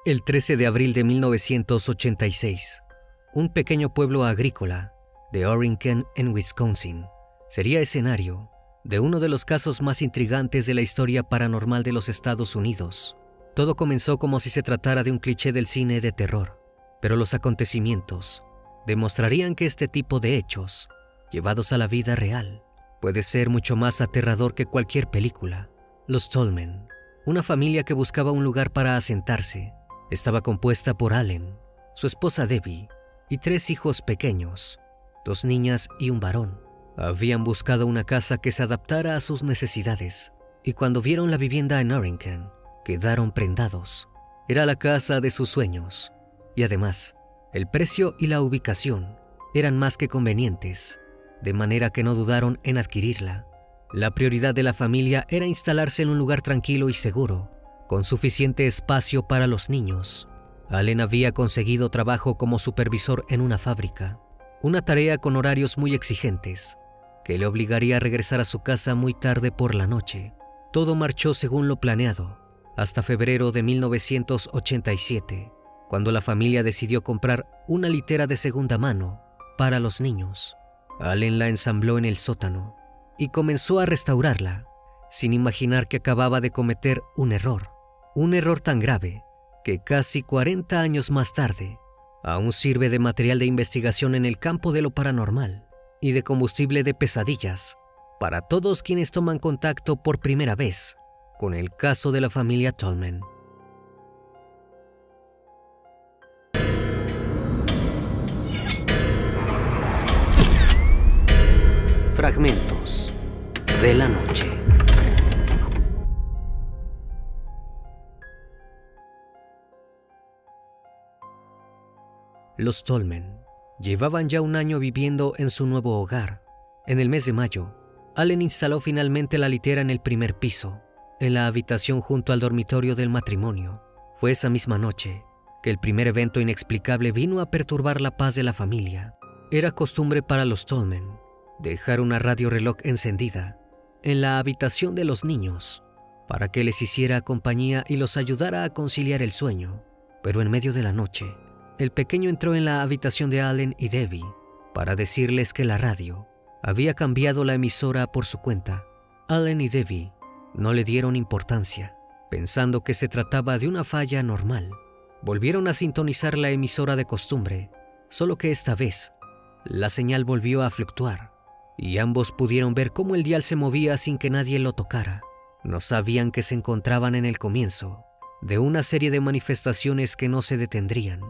El 13 de abril de 1986, un pequeño pueblo agrícola de Orrington, en Wisconsin, sería escenario de uno de los casos más intrigantes de la historia paranormal de los Estados Unidos. Todo comenzó como si se tratara de un cliché del cine de terror, pero los acontecimientos demostrarían que este tipo de hechos, llevados a la vida real, puede ser mucho más aterrador que cualquier película. Los Tolman, una familia que buscaba un lugar para asentarse, estaba compuesta por Allen, su esposa Debbie y 3 hijos pequeños, 2 niñas y un varón. Habían buscado una casa que se adaptara a sus necesidades y cuando vieron la vivienda en Orrington, quedaron prendados. Era la casa de sus sueños y además, el precio y la ubicación eran más que convenientes, de manera que no dudaron en adquirirla. La prioridad de la familia era instalarse en un lugar tranquilo y seguro, con suficiente espacio para los niños. Allen había conseguido trabajo como supervisor en una fábrica, una tarea con horarios muy exigentes, que le obligaría a regresar a su casa muy tarde por la noche. Todo marchó según lo planeado, hasta febrero de 1987, cuando la familia decidió comprar una litera de segunda mano para los niños. Allen la ensambló en el sótano y comenzó a restaurarla, sin imaginar que acababa de cometer un error tan grave que casi 40 años más tarde aún sirve de material de investigación en el campo de lo paranormal y de combustible de pesadillas para todos quienes toman contacto por primera vez con el caso de la familia Tolman. Fragmentos de la noche. Los Tolman llevaban ya un año viviendo en su nuevo hogar. En el mes de mayo, Allen instaló finalmente la litera en el primer piso, en la habitación junto al dormitorio del matrimonio. Fue esa misma noche que el primer evento inexplicable vino a perturbar la paz de la familia. Era costumbre para los Tolman dejar una radio reloj encendida en la habitación de los niños para que les hiciera compañía y los ayudara a conciliar el sueño. Pero en medio de la noche, el pequeño entró en la habitación de Allen y Debbie para decirles que la radio había cambiado la emisora por su cuenta. Allen y Debbie no le dieron importancia, pensando que se trataba de una falla normal. Volvieron a sintonizar la emisora de costumbre, solo que esta vez la señal volvió a fluctuar y ambos pudieron ver cómo el dial se movía sin que nadie lo tocara. No sabían que se encontraban en el comienzo de una serie de manifestaciones que no se detendrían,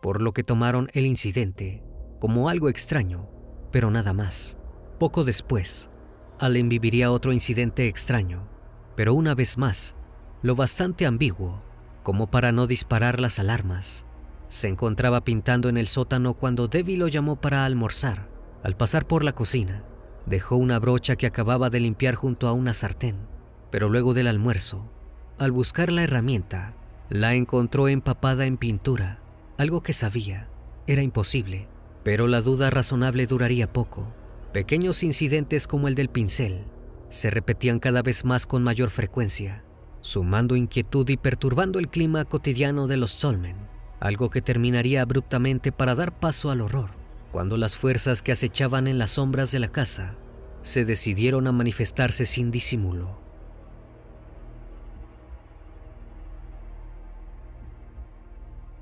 por lo que tomaron el incidente como algo extraño, pero nada más. Poco después, Allen viviría otro incidente extraño, pero una vez más, lo bastante ambiguo como para no disparar las alarmas. Se encontraba pintando en el sótano cuando Debbie lo llamó para almorzar. Al pasar por la cocina, dejó una brocha que acababa de limpiar junto a una sartén, pero luego del almuerzo, al buscar la herramienta, la encontró empapada en pintura. Algo que sabía era imposible, pero la duda razonable duraría poco. Pequeños incidentes como el del pincel se repetían cada vez más con mayor frecuencia, sumando inquietud y perturbando el clima cotidiano de los Tolman, algo que terminaría abruptamente para dar paso al horror, cuando las fuerzas que acechaban en las sombras de la casa se decidieron a manifestarse sin disimulo.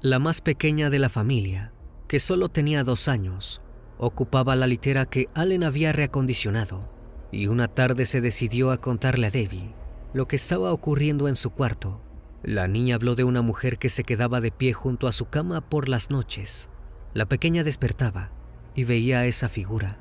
La más pequeña de la familia, que solo tenía 2 años, ocupaba la litera que Allen había reacondicionado, y una tarde se decidió a contarle a Debbie lo que estaba ocurriendo en su cuarto. La niña habló de una mujer que se quedaba de pie junto a su cama por las noches. La pequeña despertaba y veía a esa figura,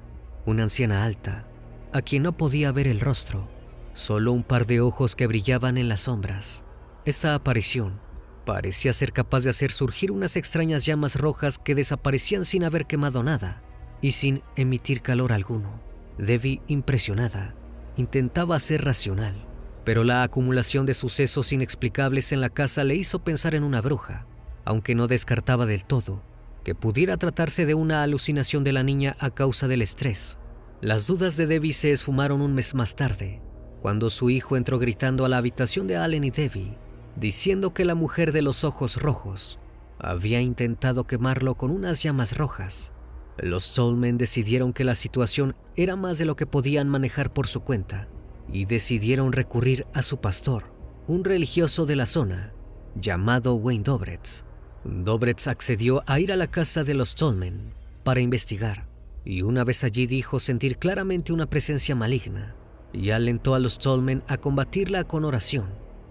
una anciana alta, a quien no podía ver el rostro, solo un par de ojos que brillaban en las sombras. Esta aparición parecía ser capaz de hacer surgir unas extrañas llamas rojas que desaparecían sin haber quemado nada y sin emitir calor alguno. Debbie, impresionada, intentaba ser racional, pero la acumulación de sucesos inexplicables en la casa le hizo pensar en una bruja, aunque no descartaba del todo que pudiera tratarse de una alucinación de la niña a causa del estrés. Las dudas de Debbie se esfumaron un mes más tarde, cuando su hijo entró gritando a la habitación de Allen y Debbie, diciendo que la mujer de los ojos rojos había intentado quemarlo con unas llamas rojas. Los Tolman decidieron que la situación era más de lo que podían manejar por su cuenta y decidieron recurrir a su pastor, un religioso de la zona llamado Wayne Dobretz. Dobretz accedió a ir a la casa de los Tolman para investigar, y una vez allí dijo sentir claramente una presencia maligna y alentó a los Tolman a combatirla con oración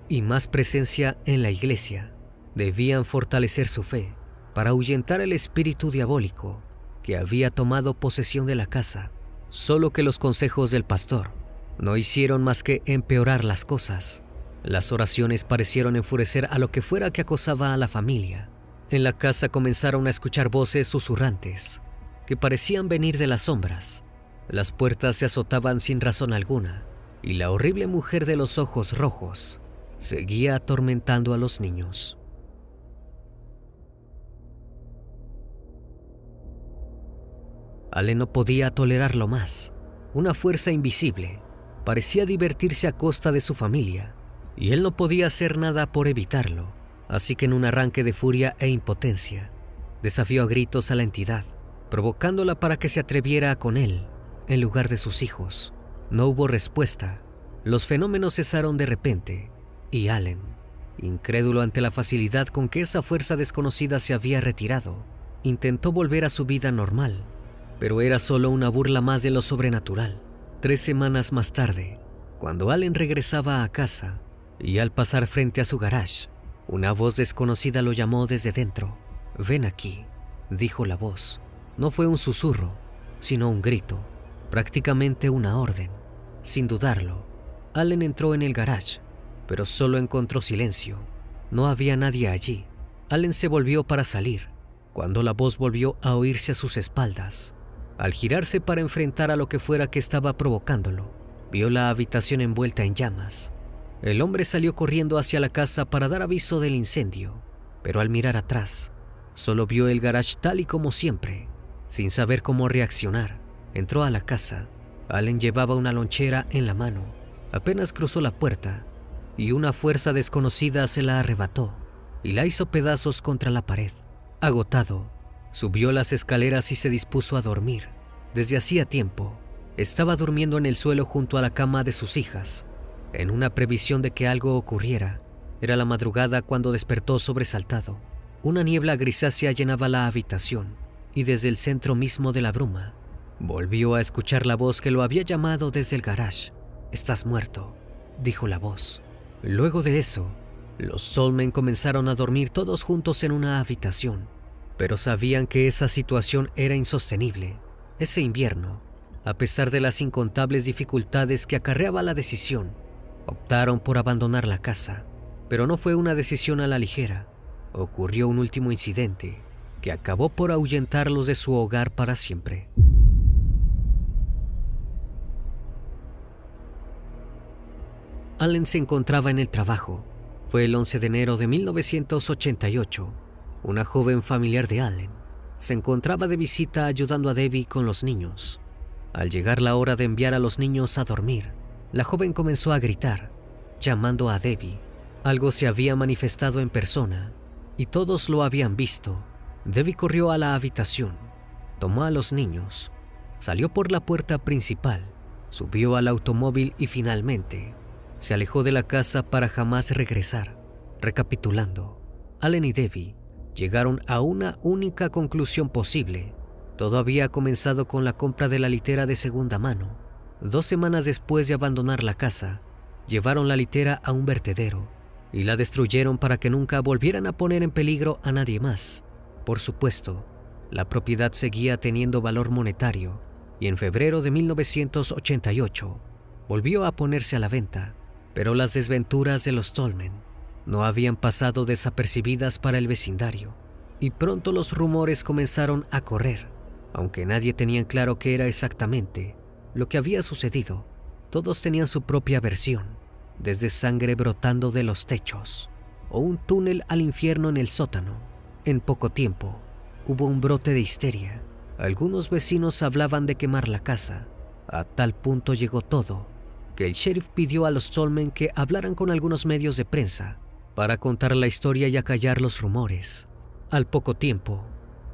y más presencia en la iglesia. Debían fortalecer su fe para ahuyentar el espíritu diabólico que había tomado posesión de la casa, solo que los consejos del pastor no hicieron más que empeorar las cosas. Las oraciones parecieron enfurecer a lo que fuera que acosaba a la familia. En la casa comenzaron a escuchar voces susurrantes que parecían venir de las sombras. Las puertas se azotaban sin razón alguna y la horrible mujer de los ojos rojos seguía atormentando a los niños. Allen no podía tolerarlo más. Una fuerza invisible parecía divertirse a costa de su familia y él no podía hacer nada por evitarlo. Así que en un arranque de furia e impotencia, desafió a gritos a la entidad, provocándola para que se atreviera con él en lugar de sus hijos. No hubo respuesta. Los fenómenos cesaron de repente y Allen, incrédulo ante la facilidad con que esa fuerza desconocida se había retirado, intentó volver a su vida normal, pero era solo una burla más de lo sobrenatural. 3 semanas más tarde, cuando Allen regresaba a casa y al pasar frente a su garage, una voz desconocida lo llamó desde dentro. «Ven aquí», dijo la voz. No fue un susurro, sino un grito, prácticamente una orden. Sin dudarlo, Allen entró en el garage, pero solo encontró silencio. No había nadie allí. Allen se volvió para salir, cuando la voz volvió a oírse a sus espaldas. Al girarse para enfrentar a lo que fuera que estaba provocándolo, vio la habitación envuelta en llamas. El hombre salió corriendo hacia la casa para dar aviso del incendio, pero al mirar atrás, solo vio el garage tal y como siempre. Sin saber cómo reaccionar, entró a la casa. Allen llevaba una lonchera en la mano. Apenas cruzó la puerta y una fuerza desconocida se la arrebató y la hizo pedazos contra la pared. Agotado, subió las escaleras y se dispuso a dormir. Desde hacía tiempo, estaba durmiendo en el suelo junto a la cama de sus hijas, en una previsión de que algo ocurriera. Era la madrugada cuando despertó sobresaltado. Una niebla grisácea llenaba la habitación y desde el centro mismo de la bruma, volvió a escuchar la voz que lo había llamado desde el garage. «Estás muerto», dijo la voz. Luego de eso, los Tolman comenzaron a dormir todos juntos en una habitación, pero sabían que esa situación era insostenible. Ese invierno, a pesar de las incontables dificultades que acarreaba la decisión, optaron por abandonar la casa. Pero no fue una decisión a la ligera. Ocurrió un último incidente que acabó por ahuyentarlos de su hogar para siempre. Allen se encontraba en el trabajo. Fue el 11 de enero de 1988. Una joven familiar de Allen se encontraba de visita ayudando a Debbie con los niños. Al llegar la hora de enviar a los niños a dormir, la joven comenzó a gritar, llamando a Debbie. Algo se había manifestado en persona y todos lo habían visto. Debbie corrió a la habitación, tomó a los niños, salió por la puerta principal, subió al automóvil y finalmente se alejó de la casa para jamás regresar. Recapitulando, Allen y Debbie llegaron a una única conclusión posible. Todo había comenzado con la compra de la litera de segunda mano. 2 semanas después de abandonar la casa, llevaron la litera a un vertedero y la destruyeron para que nunca volvieran a poner en peligro a nadie más. Por supuesto, la propiedad seguía teniendo valor monetario y en febrero de 1988 volvió a ponerse a la venta, pero las desventuras de los Tolman no habían pasado desapercibidas para el vecindario y pronto los rumores comenzaron a correr. Aunque nadie tenía claro qué era exactamente lo que había sucedido, todos tenían su propia versión, desde sangre brotando de los techos o un túnel al infierno en el sótano. En poco tiempo, hubo un brote de histeria. Algunos vecinos hablaban de quemar la casa. A tal punto llegó todo que el sheriff pidió a los Tolman que hablaran con algunos medios de prensa para contar la historia y acallar los rumores. Al poco tiempo,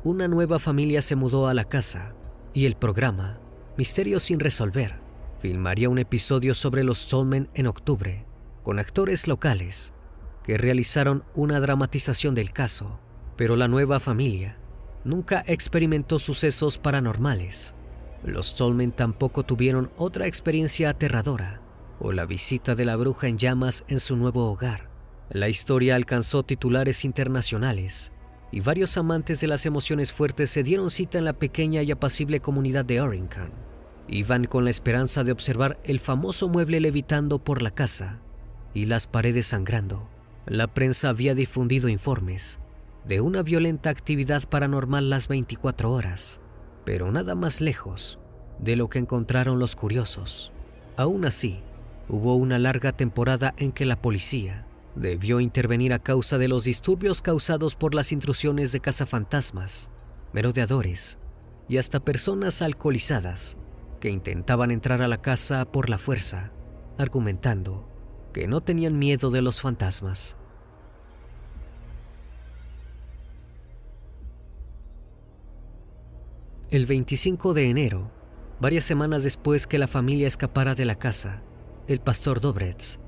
una nueva familia se mudó a la casa y el programa, Misterios sin resolver, filmaría un episodio sobre los Stallman en octubre, con actores locales que realizaron una dramatización del caso, pero la nueva familia nunca experimentó sucesos paranormales. Los Stallman tampoco tuvieron otra experiencia aterradora o la visita de la bruja en llamas en su nuevo hogar. La historia alcanzó titulares internacionales y varios amantes de las emociones fuertes se dieron cita en la pequeña y apacible comunidad de Orrington. Iban con la esperanza de observar el famoso mueble levitando por la casa y las paredes sangrando. La prensa había difundido informes de una violenta actividad paranormal las 24 horas, pero nada más lejos de lo que encontraron los curiosos. Aún así, hubo una larga temporada en que la policía debió intervenir a causa de los disturbios causados por las intrusiones de cazafantasmas, merodeadores y hasta personas alcoholizadas que intentaban entrar a la casa por la fuerza, argumentando que no tenían miedo de los fantasmas. El 25 de enero, varias semanas después que la familia escapara de la casa, el pastor Dobretz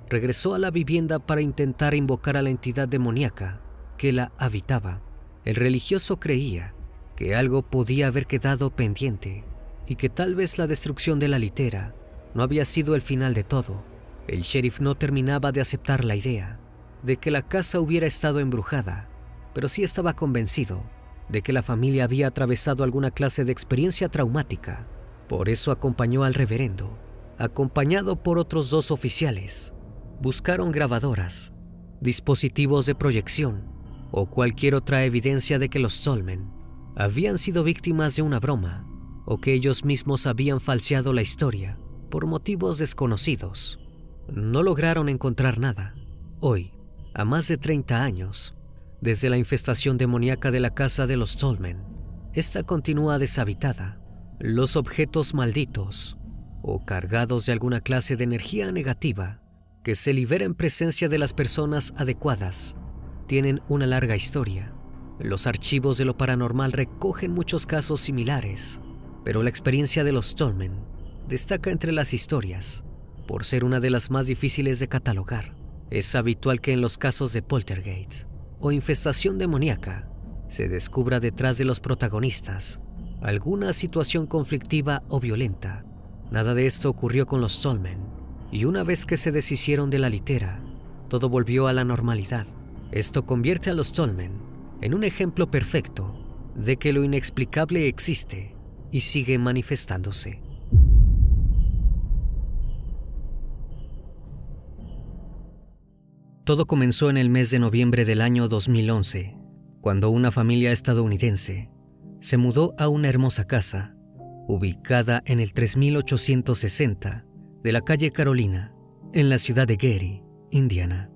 regresó a la vivienda para intentar invocar a la entidad demoníaca que la habitaba. El religioso creía que algo podía haber quedado pendiente y que tal vez la destrucción de la litera no había sido el final de todo. El sheriff no terminaba de aceptar la idea de que la casa hubiera estado embrujada, pero sí estaba convencido de que la familia había atravesado alguna clase de experiencia traumática. Por eso acompañó al reverendo, acompañado por otros 2 oficiales. Buscaron grabadoras, dispositivos de proyección o cualquier otra evidencia de que los Stallman habían sido víctimas de una broma o que ellos mismos habían falseado la historia por motivos desconocidos. No lograron encontrar nada. Hoy, a más de 30 años, desde la infestación demoníaca de la casa de los Stallman, esta continúa deshabitada. Los objetos malditos o cargados de alguna clase de energía negativa que se libera en presencia de las personas adecuadas tienen una larga historia. Los archivos de lo paranormal recogen muchos casos similares, pero la experiencia de los Stallman destaca entre las historias por ser una de las más difíciles de catalogar. Es habitual que en los casos de poltergeist o infestación demoníaca se descubra detrás de los protagonistas alguna situación conflictiva o violenta. Nada de esto ocurrió con los Stallman, y una vez que se deshicieron de la litera, todo volvió a la normalidad. Esto convierte a los Stallman en un ejemplo perfecto de que lo inexplicable existe y sigue manifestándose. Todo comenzó en el mes de noviembre del año 2011, cuando una familia estadounidense se mudó a una hermosa casa ubicada en el 3860 de la calle Carolina, en la ciudad de Gary, Indiana.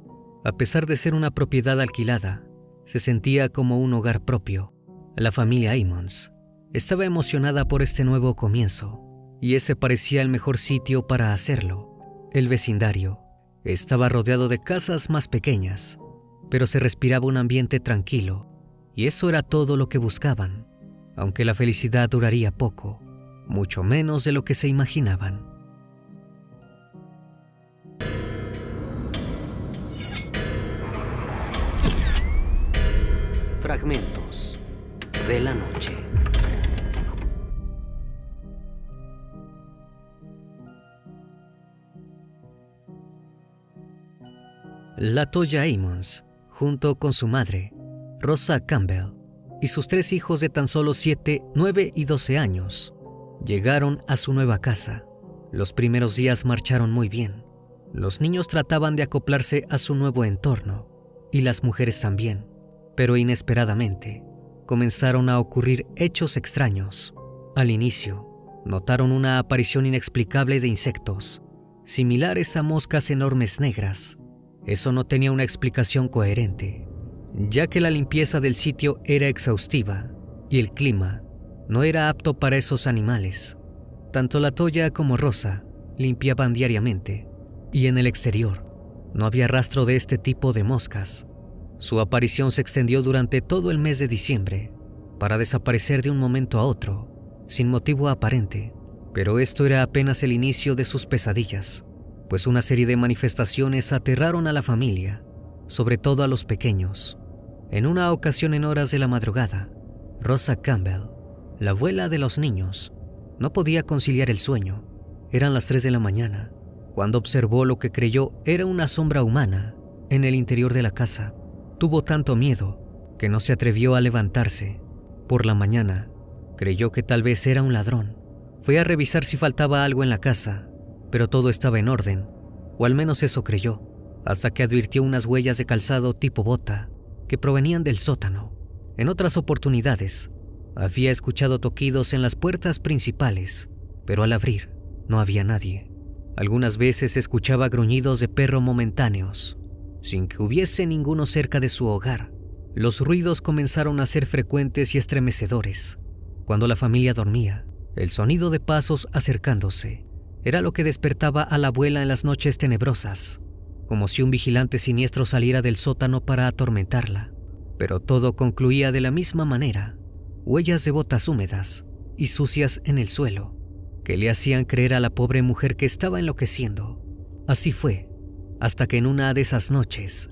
A pesar de ser una propiedad alquilada, se sentía como un hogar propio. La familia Ammons estaba emocionada por este nuevo comienzo, y ese parecía el mejor sitio para hacerlo. El vecindario estaba rodeado de casas más pequeñas, pero se respiraba un ambiente tranquilo, y eso era todo lo que buscaban, aunque la felicidad duraría poco, mucho menos de lo que se imaginaban. Fragmentos de la noche. LaToya Ammons, junto con su madre, Rosa Campbell, y sus 3 hijos de tan solo 7, 9 y 12 años, llegaron a su nueva casa. Los primeros días marcharon muy bien. Los niños trataban de acoplarse a su nuevo entorno, y las mujeres también. Pero inesperadamente, comenzaron a ocurrir hechos extraños. Al inicio, notaron una aparición inexplicable de insectos, similares a moscas enormes negras. Eso no tenía una explicación coherente, ya que la limpieza del sitio era exhaustiva y el clima no era apto para esos animales. Tanto LaToya como Rosa limpiaban diariamente, y en el exterior No había rastro de este tipo de moscas. Su aparición se extendió durante todo el mes de diciembre, para desaparecer de un momento a otro, sin motivo aparente. Pero esto era apenas el inicio de sus pesadillas, pues una serie de manifestaciones aterraron a la familia, sobre todo a los pequeños. En una ocasión en horas de la madrugada, Rosa Campbell, la abuela de los niños, no podía conciliar el sueño. Eran las 3 de la mañana, cuando observó lo que creyó era una sombra humana en el interior de la casa. Tuvo tanto miedo que no se atrevió a levantarse. Por la mañana, creyó que tal vez era un ladrón. Fue a revisar si faltaba algo en la casa, pero todo estaba en orden, o al menos eso creyó, hasta que advirtió unas huellas de calzado tipo bota que provenían del sótano. En otras oportunidades, había escuchado toquidos en las puertas principales, pero al abrir, no había nadie. Algunas veces escuchaba gruñidos de perro momentáneos, sin que hubiese ninguno cerca de su hogar. Los ruidos comenzaron a ser frecuentes y estremecedores. Cuando la familia dormía, el sonido de pasos acercándose era lo que despertaba a la abuela en las noches tenebrosas, como si un vigilante siniestro saliera del sótano para atormentarla. Pero todo concluía de la misma manera: huellas de botas húmedas y sucias en el suelo, que le hacían creer a la pobre mujer que estaba enloqueciendo. Así fue, hasta que en una de esas noches,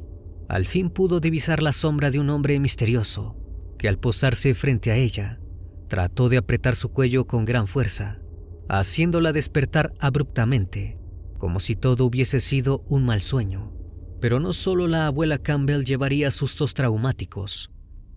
al fin pudo divisar la sombra de un hombre misterioso, que al posarse frente a ella, trató de apretar su cuello con gran fuerza, haciéndola despertar abruptamente, como si todo hubiese sido un mal sueño. Pero no solo la abuela Campbell llevaría sustos traumáticos,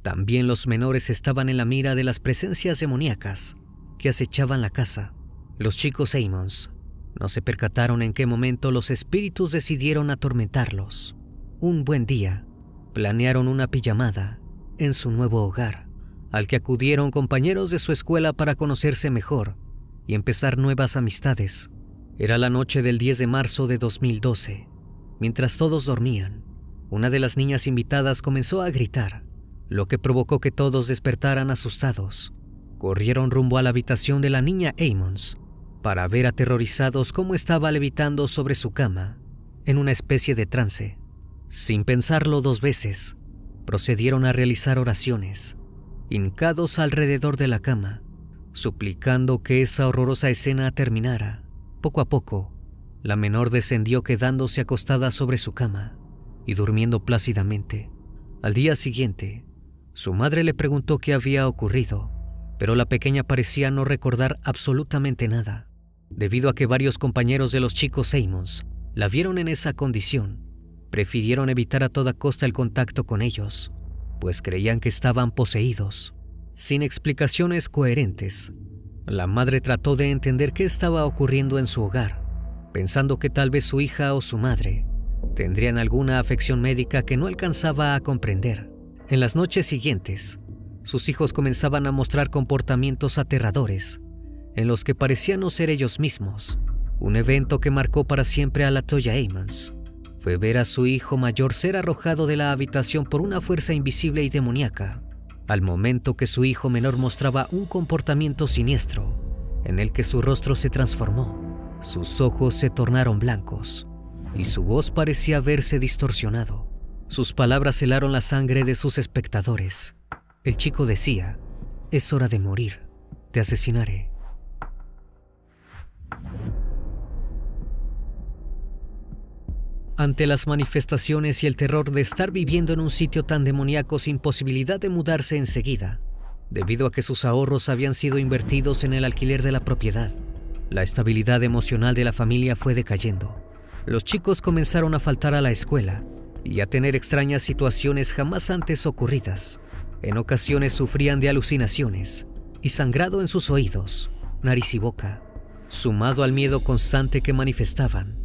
también los menores estaban en la mira de las presencias demoníacas que acechaban la casa. Los chicos Ammons no se percataron en qué momento los espíritus decidieron atormentarlos. Un buen día, planearon una pijamada en su nuevo hogar, al que acudieron compañeros de su escuela para conocerse mejor y empezar nuevas amistades. Era la noche del 10 de marzo de 2012. Mientras todos dormían, una de las niñas invitadas comenzó a gritar, lo que provocó que todos despertaran asustados. Corrieron rumbo a la habitación de la niña Ammons para ver aterrorizados cómo estaba levitando sobre su cama, en una especie de trance. Sin pensarlo 2 veces, procedieron a realizar oraciones, hincados alrededor de la cama, suplicando que esa horrorosa escena terminara. Poco a poco, la menor descendió quedándose acostada sobre su cama y durmiendo plácidamente. Al día siguiente, su madre le preguntó qué había ocurrido, pero la pequeña parecía no recordar absolutamente nada. Debido a que varios compañeros de los chicos Ammons la vieron en esa condición, prefirieron evitar a toda costa el contacto con ellos, pues creían que estaban poseídos. Sin explicaciones coherentes, la madre trató de entender qué estaba ocurriendo en su hogar, pensando que tal vez su hija o su madre tendrían alguna afección médica que no alcanzaba a comprender. En las noches siguientes, sus hijos comenzaban a mostrar comportamientos aterradores, en los que parecían no ser ellos mismos. Un evento que marcó para siempre a la Toya Ammons fue ver a su hijo mayor ser arrojado de la habitación por una fuerza invisible y demoníaca, al momento que su hijo menor mostraba un comportamiento siniestro, en el que su rostro se transformó, sus ojos se tornaron blancos y su voz parecía haberse distorsionado. Sus palabras helaron la sangre de sus espectadores. El chico decía: «Es hora de morir, te asesinaré». Ante las manifestaciones y el terror de estar viviendo en un sitio tan demoníaco sin posibilidad de mudarse enseguida, debido a que sus ahorros habían sido invertidos en el alquiler de la propiedad, la estabilidad emocional de la familia fue decayendo. Los chicos comenzaron a faltar a la escuela y a tener extrañas situaciones jamás antes ocurridas. En ocasiones sufrían de alucinaciones y sangrado en sus oídos, nariz y boca, sumado al miedo constante que manifestaban,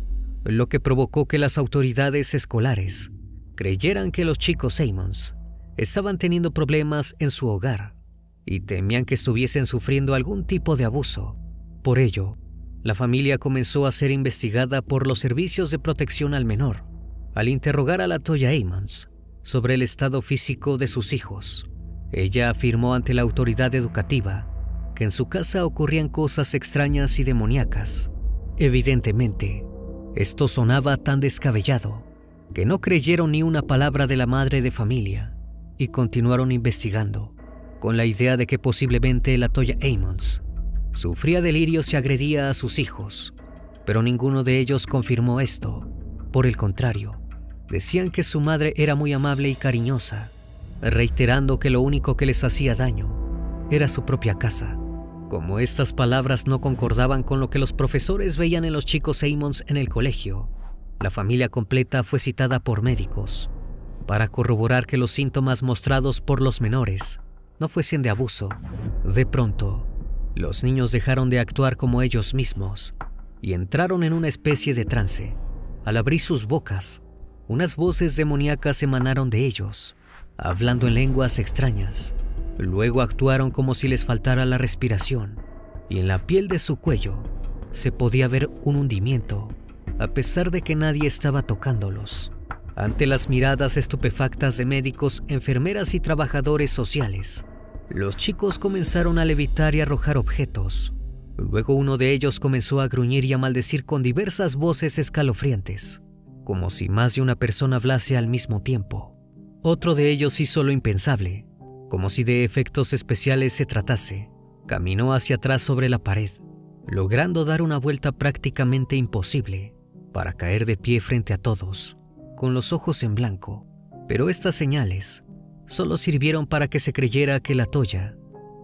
lo que provocó que las autoridades escolares creyeran que los chicos Ammons estaban teniendo problemas en su hogar y temían que estuviesen sufriendo algún tipo de abuso. Por ello, la familia comenzó a ser investigada por los servicios de protección al menor. Al interrogar a la Toya Ammons sobre el estado físico de sus hijos, ella afirmó ante la autoridad educativa que en su casa ocurrían cosas extrañas y demoníacas. Evidentemente, esto sonaba tan descabellado que no creyeron ni una palabra de la madre de familia y continuaron investigando, con la idea de que posiblemente LaToya Ammons sufría delirios y agredía a sus hijos, pero ninguno de ellos confirmó esto. Por el contrario, decían que su madre era muy amable y cariñosa, reiterando que lo único que les hacía daño era su propia casa. Como estas palabras no concordaban con lo que los profesores veían en los chicos Ammons en el colegio, la familia completa fue citada por médicos para corroborar que los síntomas mostrados por los menores no fuesen de abuso. De pronto, los niños dejaron de actuar como ellos mismos y entraron en una especie de trance. Al abrir sus bocas, unas voces demoníacas emanaron de ellos, hablando en lenguas extrañas. Luego actuaron como si les faltara la respiración, y en la piel de su cuello se podía ver un hundimiento, a pesar de que nadie estaba tocándolos. Ante las miradas estupefactas de médicos, enfermeras y trabajadores sociales, los chicos comenzaron a levitar y arrojar objetos. Luego uno de ellos comenzó a gruñir y a maldecir con diversas voces escalofriantes, como si más de una persona hablase al mismo tiempo. Otro de ellos hizo lo impensable, como si de efectos especiales se tratase. Caminó hacia atrás sobre la pared, logrando dar una vuelta prácticamente imposible para caer de pie frente a todos, con los ojos en blanco. Pero estas señales solo sirvieron para que se creyera que LaToya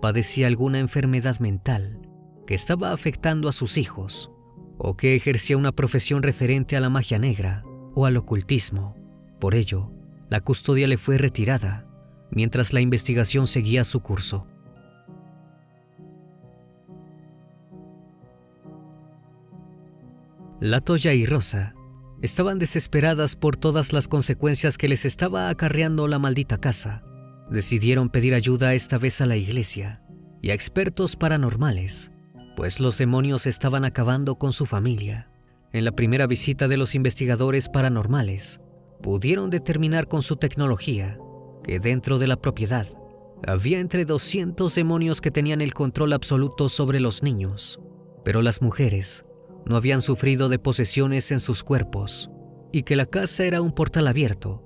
padecía alguna enfermedad mental que estaba afectando a sus hijos, o que ejercía una profesión referente a la magia negra o al ocultismo. Por ello, la custodia le fue retirada mientras la investigación seguía su curso. LaToya y Rosa estaban desesperadas por todas las consecuencias que les estaba acarreando la maldita casa. Decidieron pedir ayuda esta vez a la iglesia y a expertos paranormales, pues los demonios estaban acabando con su familia. En la primera visita de los investigadores paranormales, pudieron determinar con su tecnología que dentro de la propiedad había entre 200 demonios que tenían el control absoluto sobre los niños, pero las mujeres no habían sufrido de posesiones en sus cuerpos y que la casa era un portal abierto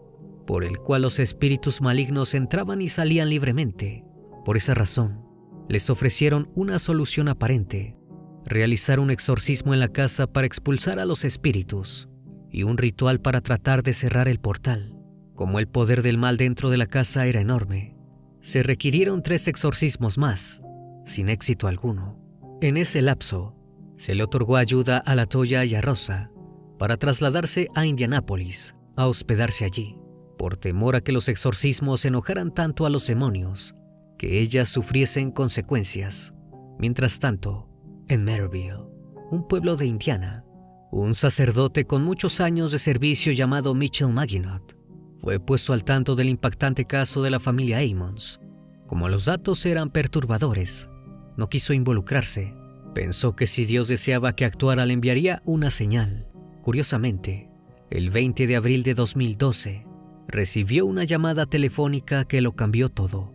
por el cual los espíritus malignos entraban y salían libremente. Por esa razón, les ofrecieron una solución aparente: realizar un exorcismo en la casa para expulsar a los espíritus y un ritual para tratar de cerrar el portal. Como el poder del mal dentro de la casa era enorme, se requirieron 3 exorcismos más, sin éxito alguno. En ese lapso, se le otorgó ayuda a LaToya y a Rosa para trasladarse a Indianápolis, a hospedarse allí, por temor a que los exorcismos enojaran tanto a los demonios que ellas sufriesen consecuencias. Mientras tanto, en Maryville, un pueblo de Indiana, un sacerdote con muchos años de servicio llamado Mitchell Maginot fue puesto al tanto del impactante caso de la familia Ammons. Como los datos eran perturbadores, no quiso involucrarse. Pensó que si Dios deseaba que actuara, le enviaría una señal. Curiosamente, el 20 de abril de 2012, recibió una llamada telefónica que lo cambió todo.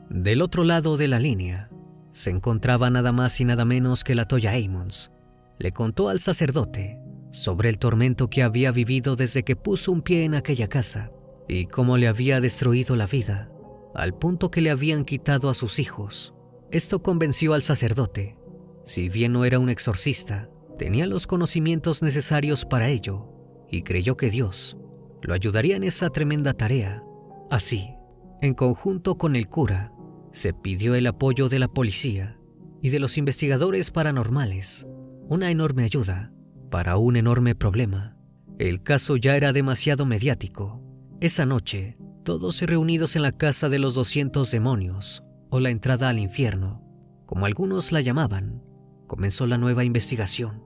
Del otro lado de la línea, se encontraba nada más y nada menos que LaToya Ammons. Le contó al sacerdote sobre el tormento que había vivido desde que puso un pie en aquella casa y cómo le había destruido la vida, al punto que le habían quitado a sus hijos. Esto convenció al sacerdote. Si bien no era un exorcista, tenía los conocimientos necesarios para ello y creyó que Dios lo ayudaría en esa tremenda tarea. Así, en conjunto con el cura, se pidió el apoyo de la policía y de los investigadores paranormales. Una enorme ayuda para un enorme problema. El caso ya era demasiado mediático. Esa noche, todos reunidos en la casa de los 200 demonios, o la entrada al infierno, como algunos la llamaban, comenzó la nueva investigación.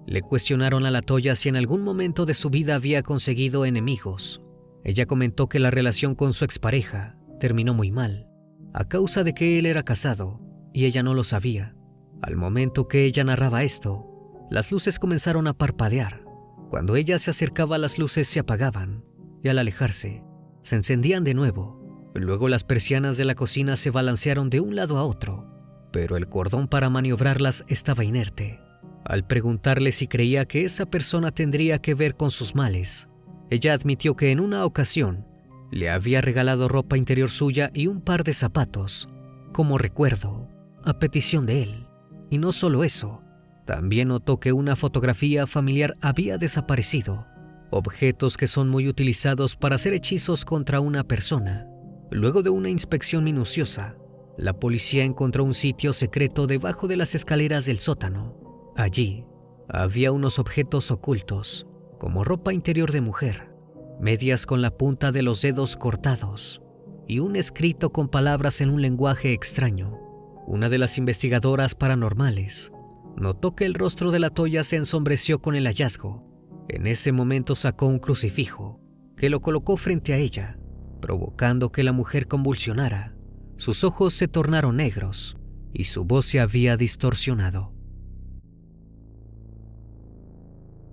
Le cuestionaron a LaToya si en algún momento de su vida había conseguido enemigos. Ella comentó que la relación con su expareja terminó muy mal, a causa de que él era casado y ella no lo sabía. Al momento que ella narraba esto, las luces comenzaron a parpadear. Cuando ella se acercaba, las luces se apagaban y al alejarse, se encendían de nuevo. Luego las persianas de la cocina se balancearon de un lado a otro, pero el cordón para maniobrarlas estaba inerte. Al preguntarle si creía que esa persona tendría que ver con sus males, ella admitió que en una ocasión le había regalado ropa interior suya y un par de zapatos, como recuerdo, a petición de él. Y no solo eso, también notó que una fotografía familiar había desaparecido, objetos que son muy utilizados para hacer hechizos contra una persona. Luego de una inspección minuciosa, la policía encontró un sitio secreto debajo de las escaleras del sótano. Allí había unos objetos ocultos, como ropa interior de mujer, medias con la punta de los dedos cortados y un escrito con palabras en un lenguaje extraño. Una de las investigadoras paranormales notó que el rostro de LaToya se ensombreció con el hallazgo. En ese momento sacó un crucifijo que lo colocó frente a ella, provocando que la mujer convulsionara. Sus ojos se tornaron negros y su voz se había distorsionado.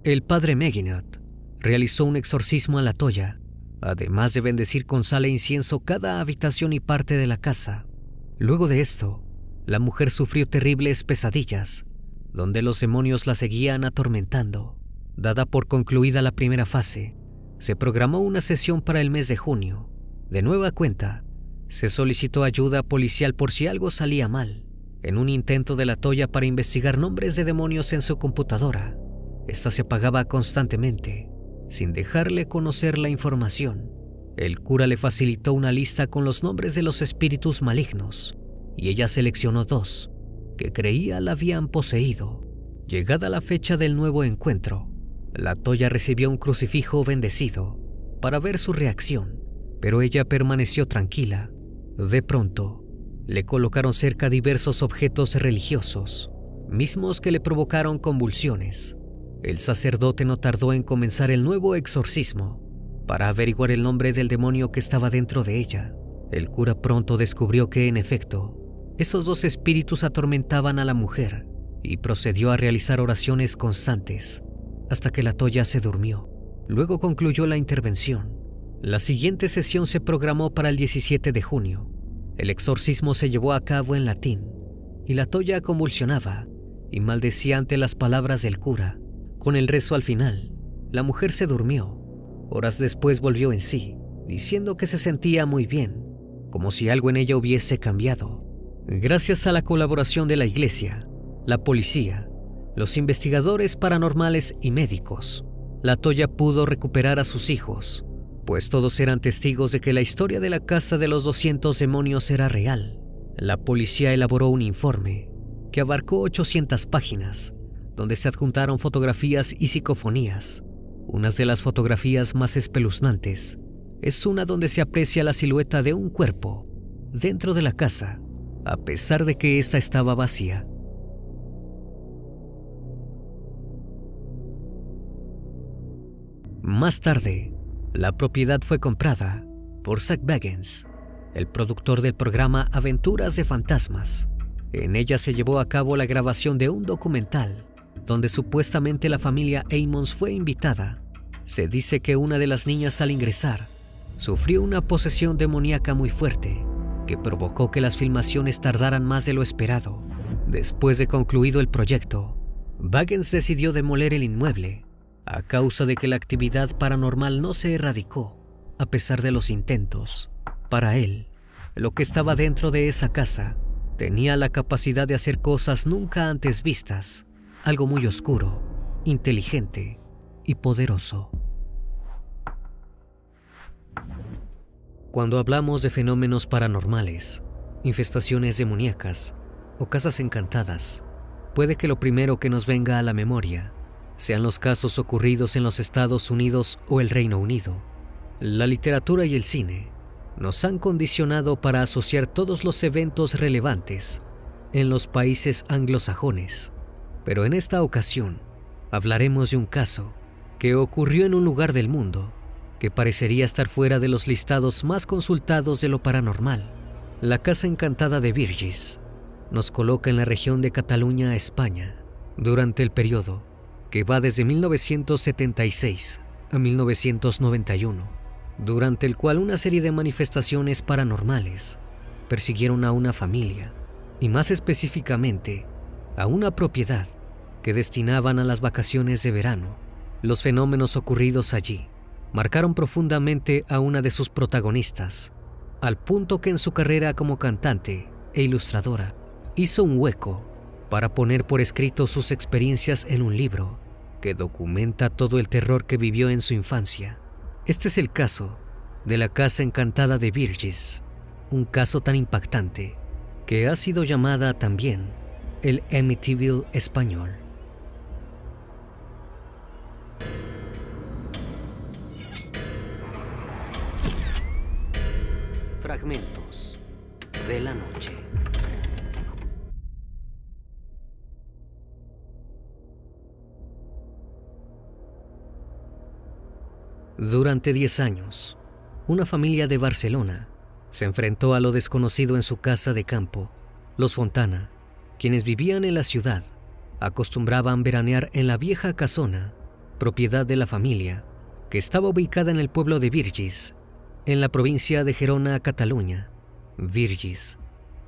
El padre Meginot realizó un exorcismo a LaToya, además de bendecir con sal e incienso cada habitación y parte de la casa. Luego de esto, la mujer sufrió terribles pesadillas, donde los demonios la seguían atormentando. Dada por concluida la primera fase, se programó una sesión para el mes de junio. De nueva cuenta, se solicitó ayuda policial por si algo salía mal. En un intento de LaToya para investigar nombres de demonios en su computadora, esta se apagaba constantemente, sin dejarle conocer la información. El cura le facilitó una lista con los nombres de los espíritus malignos, y ella seleccionó 2, que creía la habían poseído. Llegada la fecha del nuevo encuentro, LaToya recibió un crucifijo bendecido para ver su reacción, pero ella permaneció tranquila. De pronto, le colocaron cerca diversos objetos religiosos, mismos que le provocaron convulsiones. El sacerdote no tardó en comenzar el nuevo exorcismo para averiguar el nombre del demonio que estaba dentro de ella. El cura pronto descubrió que, en efecto, esos 2 espíritus atormentaban a la mujer y procedió a realizar oraciones constantes hasta que LaToya se durmió. Luego concluyó la intervención. La siguiente sesión se programó para el 17 de junio. El exorcismo se llevó a cabo en latín y LaToya convulsionaba y maldecía ante las palabras del cura. Con el rezo al final, la mujer se durmió. Horas después volvió en sí, diciendo que se sentía muy bien, como si algo en ella hubiese cambiado. Gracias a la colaboración de la iglesia, la policía, los investigadores paranormales y médicos, LaToya pudo recuperar a sus hijos, pues todos eran testigos de que la historia de la casa de los 200 demonios era real. La policía elaboró un informe que abarcó 800 páginas, donde se adjuntaron fotografías y psicofonías. Una de las fotografías más espeluznantes es una donde se aprecia la silueta de un cuerpo dentro de la casa, a pesar de que ésta estaba vacía. Más tarde, la propiedad fue comprada por Zak Bagans, el productor del programa Aventuras de Fantasmas. En ella se llevó a cabo la grabación de un documental donde supuestamente la familia Ammons fue invitada. Se dice que una de las niñas, al ingresar, sufrió una posesión demoníaca muy fuerte que provocó que las filmaciones tardaran más de lo esperado. Después de concluido el proyecto, Bagans decidió demoler el inmueble a causa de que la actividad paranormal no se erradicó a pesar de los intentos. Para él, lo que estaba dentro de esa casa tenía la capacidad de hacer cosas nunca antes vistas, algo muy oscuro, inteligente y poderoso. Cuando hablamos de fenómenos paranormales, infestaciones demoníacas o casas encantadas, puede que lo primero que nos venga a la memoria sean los casos ocurridos en los Estados Unidos o el Reino Unido. La literatura y el cine nos han condicionado para asociar todos los eventos relevantes en los países anglosajones, pero en esta ocasión hablaremos de un caso que ocurrió en un lugar del mundo que parecería estar fuera de los listados más consultados de lo paranormal. La Casa Encantada de Virgis nos coloca en la región de Cataluña, España, durante el periodo que va desde 1976 a 1991, durante el cual una serie de manifestaciones paranormales persiguieron a una familia, y más específicamente a una propiedad que destinaban a las vacaciones de verano. Los fenómenos ocurridos allí marcaron profundamente a una de sus protagonistas, al punto que en su carrera como cantante e ilustradora hizo un hueco para poner por escrito sus experiencias en un libro que documenta todo el terror que vivió en su infancia. Este es el caso de la Casa Encantada de Virgis, un caso tan impactante que ha sido llamada también el Amityville español. Fragmentos de la noche. Durante 10 años, una familia de Barcelona se enfrentó a lo desconocido en su casa de campo. Los Fontana, quienes vivían en la ciudad, acostumbraban veranear en la vieja casona, propiedad de la familia, que estaba ubicada en el pueblo de Virgis, en la provincia de Gerona, Cataluña. Virgis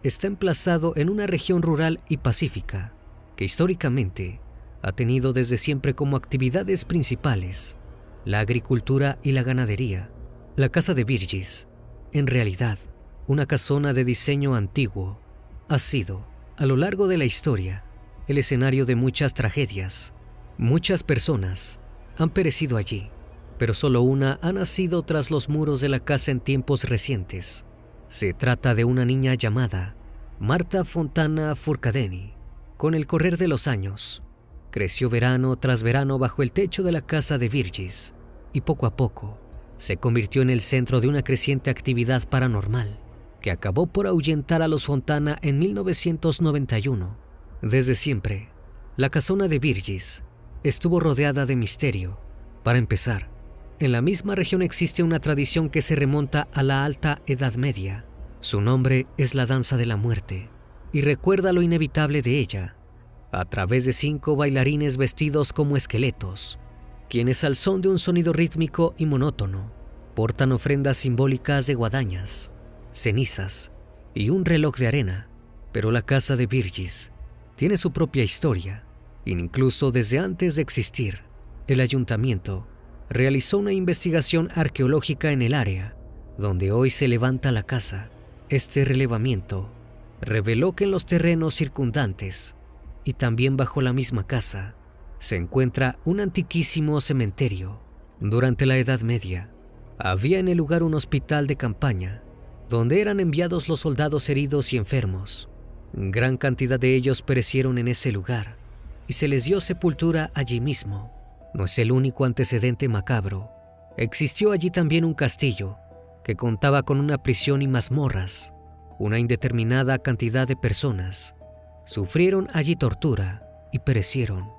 está emplazado en una región rural y pacífica que históricamente ha tenido desde siempre como actividades principales la agricultura y la ganadería. La casa de Virgis, en realidad una casona de diseño antiguo, ha sido, a lo largo de la historia, el escenario de muchas tragedias. Muchas personas han perecido allí, pero solo una ha nacido tras los muros de la casa en tiempos recientes. Se trata de una niña llamada Marta Fontana Forcadell. Con el correr de los años, creció verano tras verano bajo el techo de la casa de Virgis y poco a poco se convirtió en el centro de una creciente actividad paranormal que acabó por ahuyentar a los Fontana en 1991. Desde siempre, la casona de Virgis estuvo rodeada de misterio. Para empezar, en la misma región existe una tradición que se remonta a la Alta Edad Media. Su nombre es la Danza de la Muerte y recuerda lo inevitable de ella a través de 5 bailarines vestidos como esqueletos, quienes al son de un sonido rítmico y monótono portan ofrendas simbólicas de guadañas, cenizas y un reloj de arena. Pero la casa de Virgis tiene su propia historia. Incluso desde antes de existir, el ayuntamiento realizó una investigación arqueológica en el área donde hoy se levanta la casa. Este relevamiento reveló que en los terrenos circundantes y también bajo la misma casa se encuentra un antiquísimo cementerio. Durante la Edad Media, había en el lugar un hospital de campaña donde eran enviados los soldados heridos y enfermos. Gran cantidad de ellos perecieron en ese lugar y se les dio sepultura allí mismo. No es el único antecedente macabro. Existió allí también un castillo que contaba con una prisión y mazmorras. Una indeterminada cantidad de personas sufrieron allí tortura y perecieron.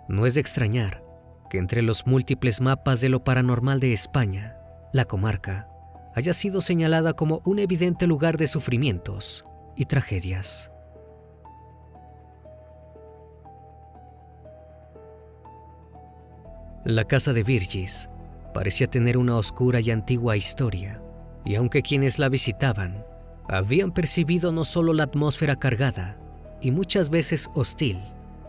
No es de extrañar que entre los múltiples mapas de lo paranormal de España, la comarca haya sido señalada como un evidente lugar de sufrimientos y tragedias. La casa de Virgis parecía tener una oscura y antigua historia, y aunque quienes la visitaban habían percibido no solo la atmósfera cargada y muchas veces hostil,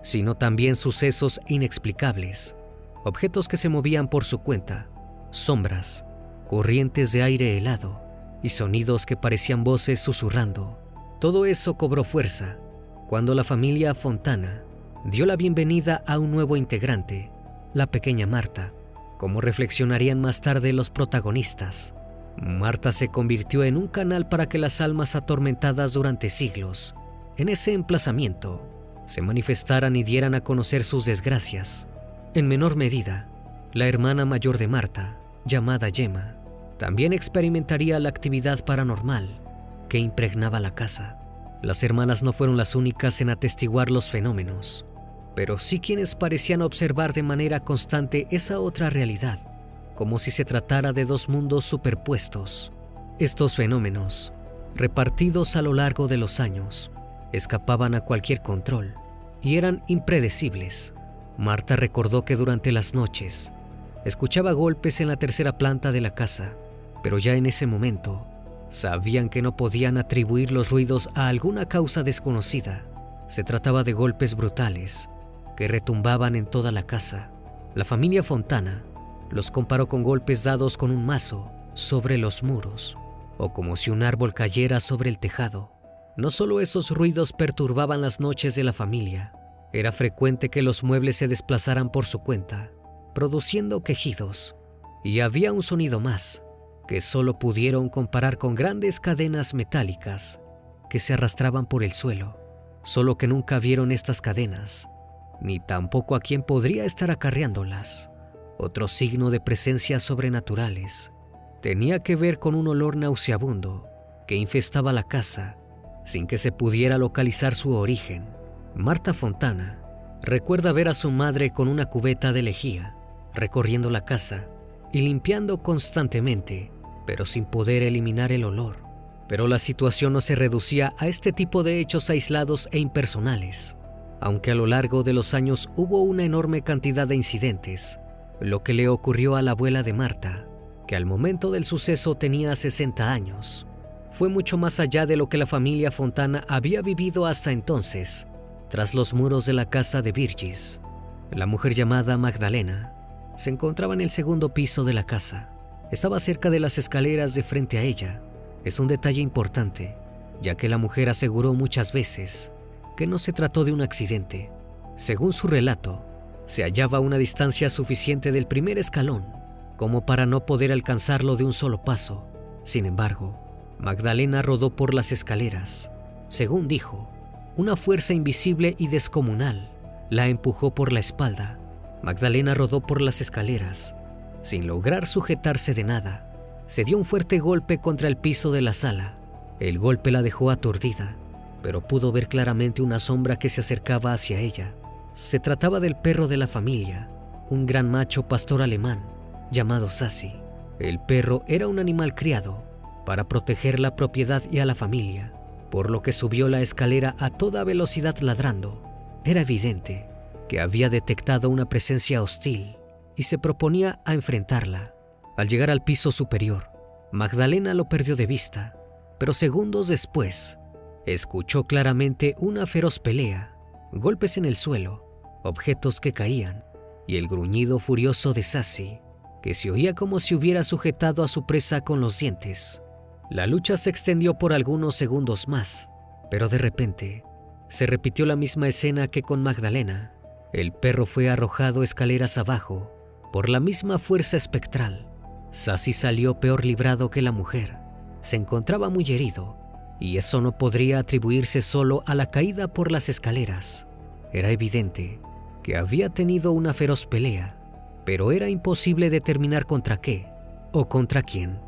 sino también sucesos inexplicables, objetos que se movían por su cuenta, sombras, corrientes de aire helado y sonidos que parecían voces susurrando. Todo eso cobró fuerza cuando la familia Fontana dio la bienvenida a un nuevo integrante, la pequeña Marta. Como reflexionarían más tarde los protagonistas, Marta se convirtió en un canal para que las almas atormentadas durante siglos en ese emplazamiento se manifestaran y dieran a conocer sus desgracias. En menor medida, la hermana mayor de Marta, llamada Gemma, también experimentaría la actividad paranormal que impregnaba la casa. Las hermanas no fueron las únicas en atestiguar los fenómenos, pero sí quienes parecían observar de manera constante esa otra realidad, como si se tratara de 2 mundos superpuestos. Estos fenómenos, repartidos a lo largo de los años, escapaban a cualquier control y eran impredecibles. Marta recordó que durante las noches escuchaba golpes en la tercera planta de la casa, pero ya en ese momento sabían que no podían atribuir los ruidos a alguna causa desconocida. Se trataba de golpes brutales que retumbaban en toda la casa. La familia Fontana los comparó con golpes dados con un mazo sobre los muros, o como si un árbol cayera sobre el tejado. No solo esos ruidos perturbaban las noches de la familia, era frecuente que los muebles se desplazaran por su cuenta, produciendo quejidos, y había un sonido más, que solo pudieron comparar con grandes cadenas metálicas que se arrastraban por el suelo, solo que nunca vieron estas cadenas, ni tampoco a quién podría estar acarreándolas. Otro signo de presencias sobrenaturales tenía que ver con un olor nauseabundo que infestaba la casa sin que se pudiera localizar su origen. Marta Fontana recuerda ver a su madre con una cubeta de lejía recorriendo la casa y limpiando constantemente, pero sin poder eliminar el olor. Pero la situación no se reducía a este tipo de hechos aislados e impersonales, aunque a lo largo de los años hubo una enorme cantidad de incidentes. Lo que le ocurrió a la abuela de Marta, que al momento del suceso tenía 60 años, fue mucho más allá de lo que la familia Fontana había vivido hasta entonces. Tras los muros de la casa de Virgis, la mujer llamada Magdalena se encontraba en el segundo piso de la casa. Estaba cerca de las escaleras de frente a ella. Es un detalle importante, ya que la mujer aseguró muchas veces que no se trató de un accidente. Según su relato, se hallaba a una distancia suficiente del primer escalón como para no poder alcanzarlo de un solo paso. Sin embargo, Magdalena rodó por las escaleras. Según dijo, una fuerza invisible y descomunal la empujó por la espalda. Magdalena rodó por las escaleras sin lograr sujetarse de nada. Se dio un fuerte golpe contra el piso de la sala. El golpe la dejó aturdida, pero pudo ver claramente una sombra que se acercaba hacia ella. Se trataba del perro de la familia, un gran macho pastor alemán llamado Sassy. El perro era un animal criado para proteger la propiedad y a la familia, por lo que subió la escalera a toda velocidad ladrando. Era evidente que había detectado una presencia hostil y se proponía a enfrentarla. Al llegar al piso superior, Magdalena lo perdió de vista, pero segundos después, escuchó claramente una feroz pelea, golpes en el suelo, objetos que caían y el gruñido furioso de Sassy, que se oía como si hubiera sujetado a su presa con los dientes. La lucha se extendió por algunos segundos más, pero de repente se repitió la misma escena que con Magdalena. El perro fue arrojado escaleras abajo por la misma fuerza espectral. Sassy salió peor librado que la mujer. Se encontraba muy herido, y eso no podría atribuirse solo a la caída por las escaleras. Era evidente que había tenido una feroz pelea, pero era imposible determinar contra qué o contra quién.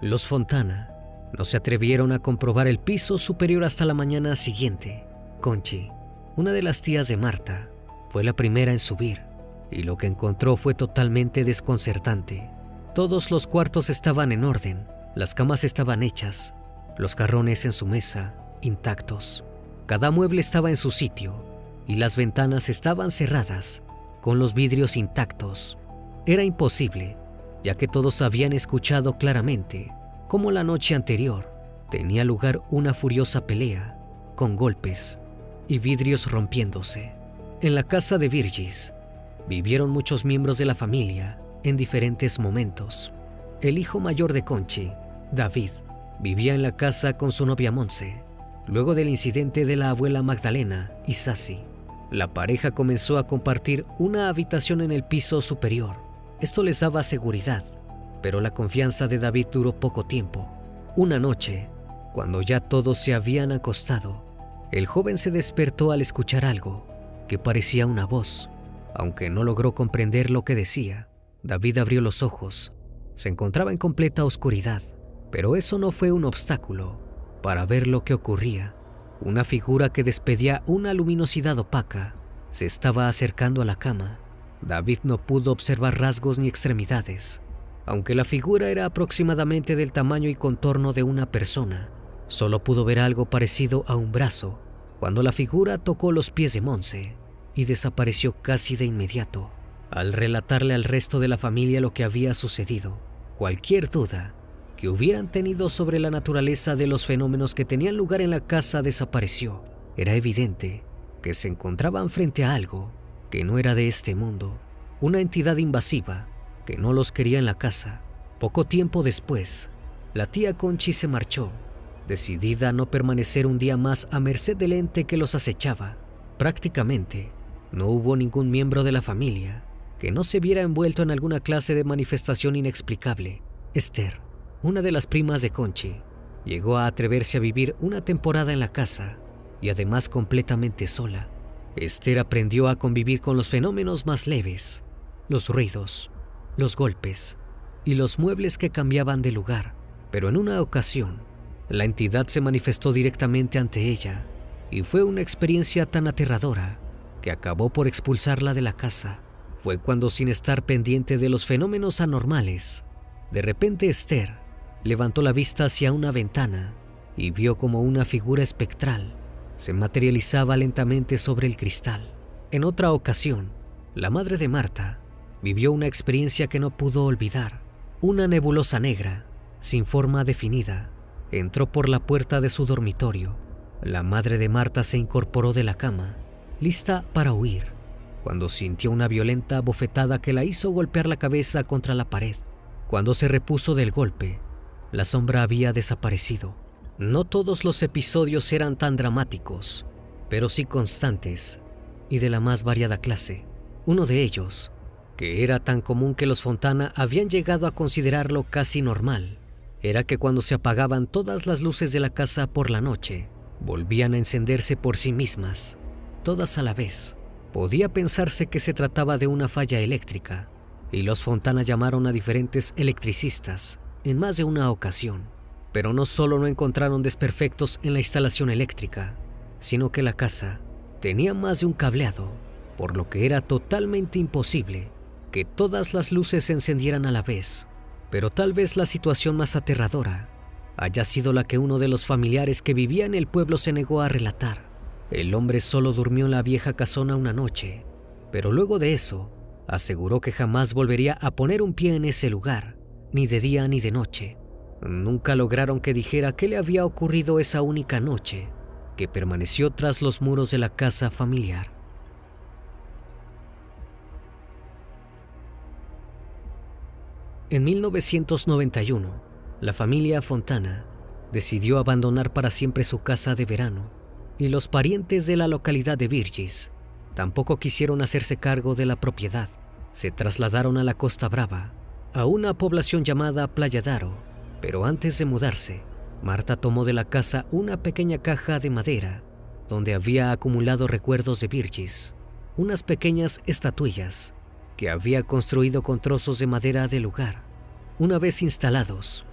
Los Fontana no se atrevieron a comprobar el piso superior hasta la mañana siguiente. Conchi, una de las tías de Marta, fue la primera en subir, y lo que encontró fue totalmente desconcertante. Todos los cuartos estaban en orden, las camas estaban hechas, los jarrones en su mesa, intactos. Cada mueble estaba en su sitio, y las ventanas estaban cerradas, con los vidrios intactos. Era imposible, ya que todos habían escuchado claramente cómo la noche anterior tenía lugar una furiosa pelea, con golpes y vidrios rompiéndose. En la casa de Virgis vivieron muchos miembros de la familia en diferentes momentos. El hijo mayor de Conchi, David, vivía en la casa con su novia Monse. Luego del incidente de la abuela Magdalena y Sassy, la pareja comenzó a compartir una habitación en el piso superior. Esto les daba seguridad, pero la confianza de David duró poco tiempo. Una noche, cuando ya todos se habían acostado, el joven se despertó al escuchar algo que parecía una voz. Aunque no logró comprender lo que decía, David abrió los ojos. Se encontraba en completa oscuridad, pero eso no fue un obstáculo para ver lo que ocurría. Una figura que despedía una luminosidad opaca se estaba acercando a la cama. David no pudo observar rasgos ni extremidades. Aunque la figura era aproximadamente del tamaño y contorno de una persona, solo pudo ver algo parecido a un brazo cuando la figura tocó los pies de Monse y desapareció casi de inmediato. Al relatarle al resto de la familia lo que había sucedido, cualquier duda que hubieran tenido sobre la naturaleza de los fenómenos que tenían lugar en la casa desapareció. Era evidente que se encontraban frente a algo que no era de este mundo, una entidad invasiva que no los quería en la casa. Poco tiempo después, la tía Conchi se marchó, decidida a no permanecer un día más a merced del ente que los acechaba. Prácticamente no hubo ningún miembro de la familia que no se viera envuelto en alguna clase de manifestación inexplicable. Esther, una de las primas de Conchi, llegó a atreverse a vivir una temporada en la casa y además completamente sola. Esther aprendió a convivir con los fenómenos más leves, los ruidos, los golpes y los muebles que cambiaban de lugar. Pero en una ocasión, la entidad se manifestó directamente ante ella y fue una experiencia tan aterradora que acabó por expulsarla de la casa. Fue cuando, sin estar pendiente de los fenómenos anormales, de repente Esther levantó la vista hacia una ventana y vio como una figura espectral se materializaba lentamente sobre el cristal. En otra ocasión, la madre de Marta vivió una experiencia que no pudo olvidar. Una nebulosa negra, sin forma definida, entró por la puerta de su dormitorio. La madre de Marta se incorporó de la cama, lista para huir, cuando sintió una violenta bofetada que la hizo golpear la cabeza contra la pared. Cuando se repuso del golpe, la sombra había desaparecido. No todos los episodios eran tan dramáticos, pero sí constantes y de la más variada clase. Uno de ellos, que era tan común que los Fontana habían llegado a considerarlo casi normal, era que cuando se apagaban todas las luces de la casa por la noche, volvían a encenderse por sí mismas, todas a la vez. Podía pensarse que se trataba de una falla eléctrica, y los Fontana llamaron a diferentes electricistas en más de una ocasión. Pero no solo no encontraron desperfectos en la instalación eléctrica, sino que la casa tenía más de un cableado, por lo que era totalmente imposible que todas las luces se encendieran a la vez. Pero tal vez la situación más aterradora haya sido la que uno de los familiares que vivía en el pueblo se negó a relatar. El hombre solo durmió en la vieja casona una noche, pero luego de eso aseguró que jamás volvería a poner un pie en ese lugar, ni de día ni de noche. Nunca lograron que dijera qué le había ocurrido esa única noche que permaneció tras los muros de la casa familiar. En 1991, la familia Fontana decidió abandonar para siempre su casa de verano, y los parientes de la localidad de Virgis tampoco quisieron hacerse cargo de la propiedad. Se trasladaron a la Costa Brava, a una población llamada Playa Daro. Pero antes de mudarse, Marta tomó de la casa una pequeña caja de madera donde había acumulado recuerdos de Virgis, unas pequeñas estatuillas que había construido con trozos de madera del lugar. Una vez instalados,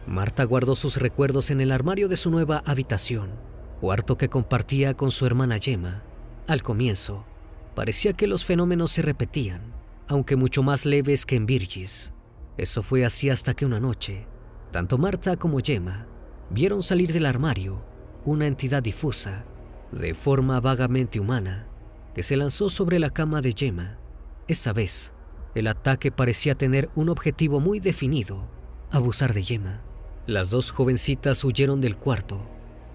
Marta guardó sus recuerdos en el armario de su nueva habitación, cuarto que compartía con su hermana Gemma. Al comienzo, parecía que los fenómenos se repetían, aunque mucho más leves que en Virgis. Eso fue así hasta que una noche, tanto Marta como Gemma vieron salir del armario una entidad difusa, de forma vagamente humana, que se lanzó sobre la cama de Gemma. Esa vez, el ataque parecía tener un objetivo muy definido: abusar de Gemma. Las dos jovencitas huyeron del cuarto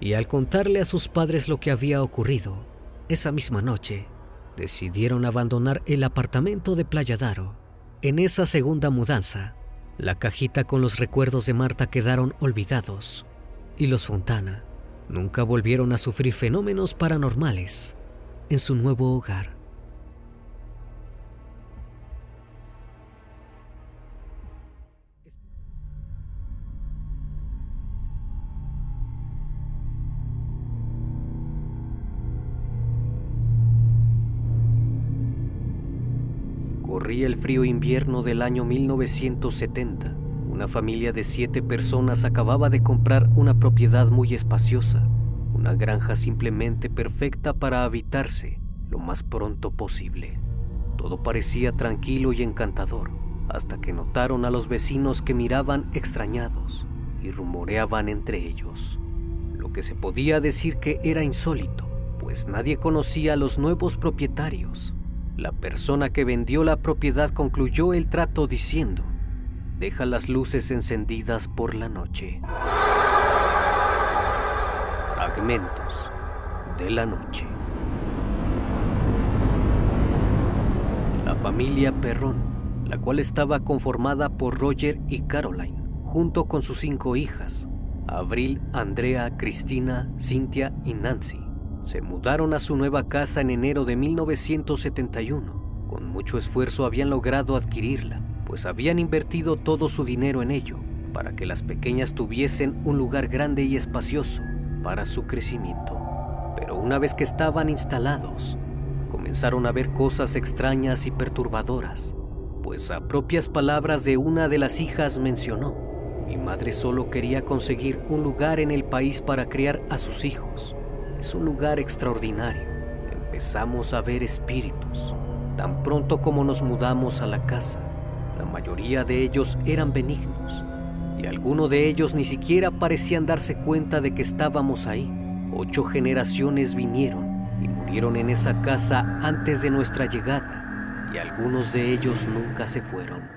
y, al contarle a sus padres lo que había ocurrido, esa misma noche decidieron abandonar el apartamento de Playa Daro. En esa segunda mudanza, la cajita con los recuerdos de Marta quedaron olvidados, y los Fontana nunca volvieron a sufrir fenómenos paranormales en su nuevo hogar. Corría el frío invierno del año 1970. Una familia de 7 personas acababa de comprar una propiedad muy espaciosa, una granja simplemente perfecta para habitarse lo más pronto posible. Todo parecía tranquilo y encantador, hasta que notaron a los vecinos que miraban extrañados y rumoreaban entre ellos, lo que se podía decir que era insólito, pues nadie conocía a los nuevos propietarios. La persona que vendió la propiedad concluyó el trato diciendo: deja las luces encendidas por la noche. Fragmentos de la noche. La familia Perrón, la cual estaba conformada por Roger y Caroline, junto con sus 5 hijas, Avril, Andrea, Cristina, Cynthia y Nancy, se mudaron a su nueva casa en enero de 1971. Con mucho esfuerzo habían logrado adquirirla, pues habían invertido todo su dinero en ello, para que las pequeñas tuviesen un lugar grande y espacioso para su crecimiento. Pero una vez que estaban instalados, comenzaron a ver cosas extrañas y perturbadoras, pues a propias palabras de una de las hijas mencionó: mi madre solo quería conseguir un lugar en el país para criar a sus hijos. Es un lugar extraordinario. Empezamos a ver espíritus. Tan pronto como nos mudamos a la casa, la mayoría de ellos eran benignos, y algunos de ellos ni siquiera parecían darse cuenta de que estábamos ahí. 8 generaciones vinieron y murieron en esa casa antes de nuestra llegada, y algunos de ellos nunca se fueron.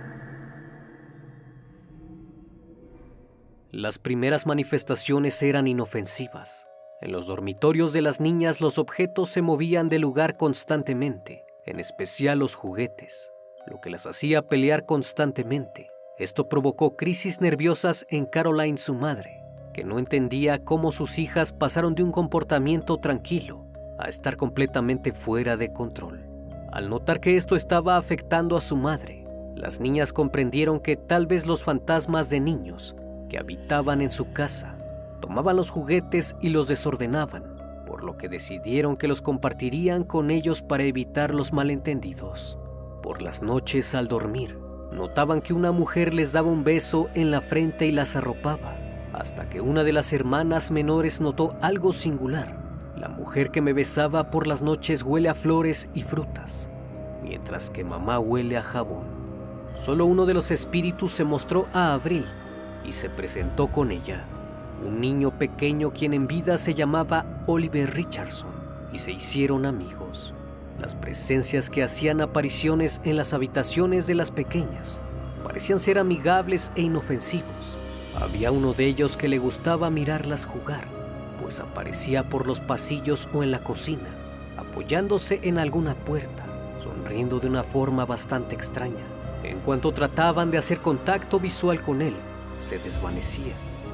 Las primeras manifestaciones eran inofensivas. En los dormitorios de las niñas los objetos se movían de lugar constantemente, en especial los juguetes, lo que las hacía pelear constantemente. Esto provocó crisis nerviosas en Caroline, su madre, que no entendía cómo sus hijas pasaron de un comportamiento tranquilo a estar completamente fuera de control. Al notar que esto estaba afectando a su madre, las niñas comprendieron que tal vez los fantasmas de niños que habitaban en su casa tomaban los juguetes y los desordenaban, por lo que decidieron que los compartirían con ellos para evitar los malentendidos. Por las noches, al dormir, notaban que una mujer les daba un beso en la frente y las arropaba, hasta que una de las hermanas menores notó algo singular. La mujer que me besaba por las noches huele a flores y frutas, mientras que mamá huele a jabón. Solo uno de los espíritus se mostró a Avril y se presentó con ella, un niño pequeño quien en vida se llamaba Oliver Richardson, y se hicieron amigos. Las presencias que hacían apariciones en las habitaciones de las pequeñas parecían ser amigables e inofensivos. Había uno de ellos que le gustaba mirarlas jugar, pues aparecía por los pasillos o en la cocina, apoyándose en alguna puerta, sonriendo de una forma bastante extraña. En cuanto trataban de hacer contacto visual con él, se desvanecía.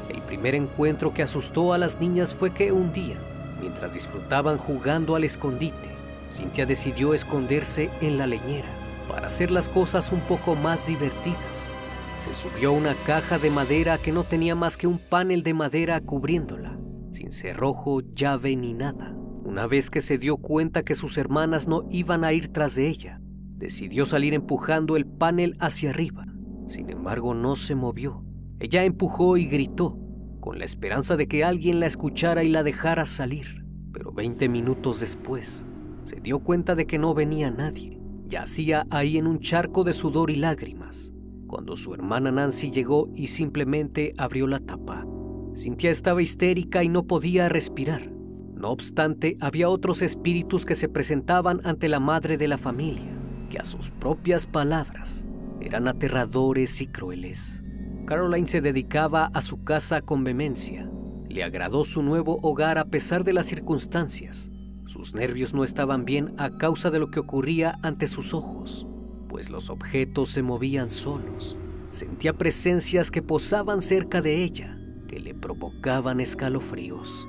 El primer encuentro que asustó a las niñas fue que un día, mientras disfrutaban jugando al escondite, Cynthia decidió esconderse en la leñera para hacer las cosas un poco más divertidas. Se subió a una caja de madera que no tenía más que un panel de madera cubriéndola, sin cerrojo, llave ni nada. Una vez que se dio cuenta que sus hermanas no iban a ir tras de ella, decidió salir empujando el panel hacia arriba. Sin embargo, no se movió. Ella empujó y gritó, con la esperanza de que alguien la escuchara y la dejara salir. Pero 20 minutos después, se dio cuenta de que no venía nadie. Yacía ahí en un charco de sudor y lágrimas, cuando su hermana Nancy llegó y simplemente abrió la tapa. Cynthia estaba histérica y no podía respirar. No obstante, había otros espíritus que se presentaban ante la madre de la familia, que a sus propias palabras eran aterradores y crueles. Caroline se dedicaba a su casa con vehemencia. Le agradó su nuevo hogar a pesar de las circunstancias. Sus nervios no estaban bien a causa de lo que ocurría ante sus ojos, pues los objetos se movían solos. Sentía presencias que posaban cerca de ella, que le provocaban escalofríos.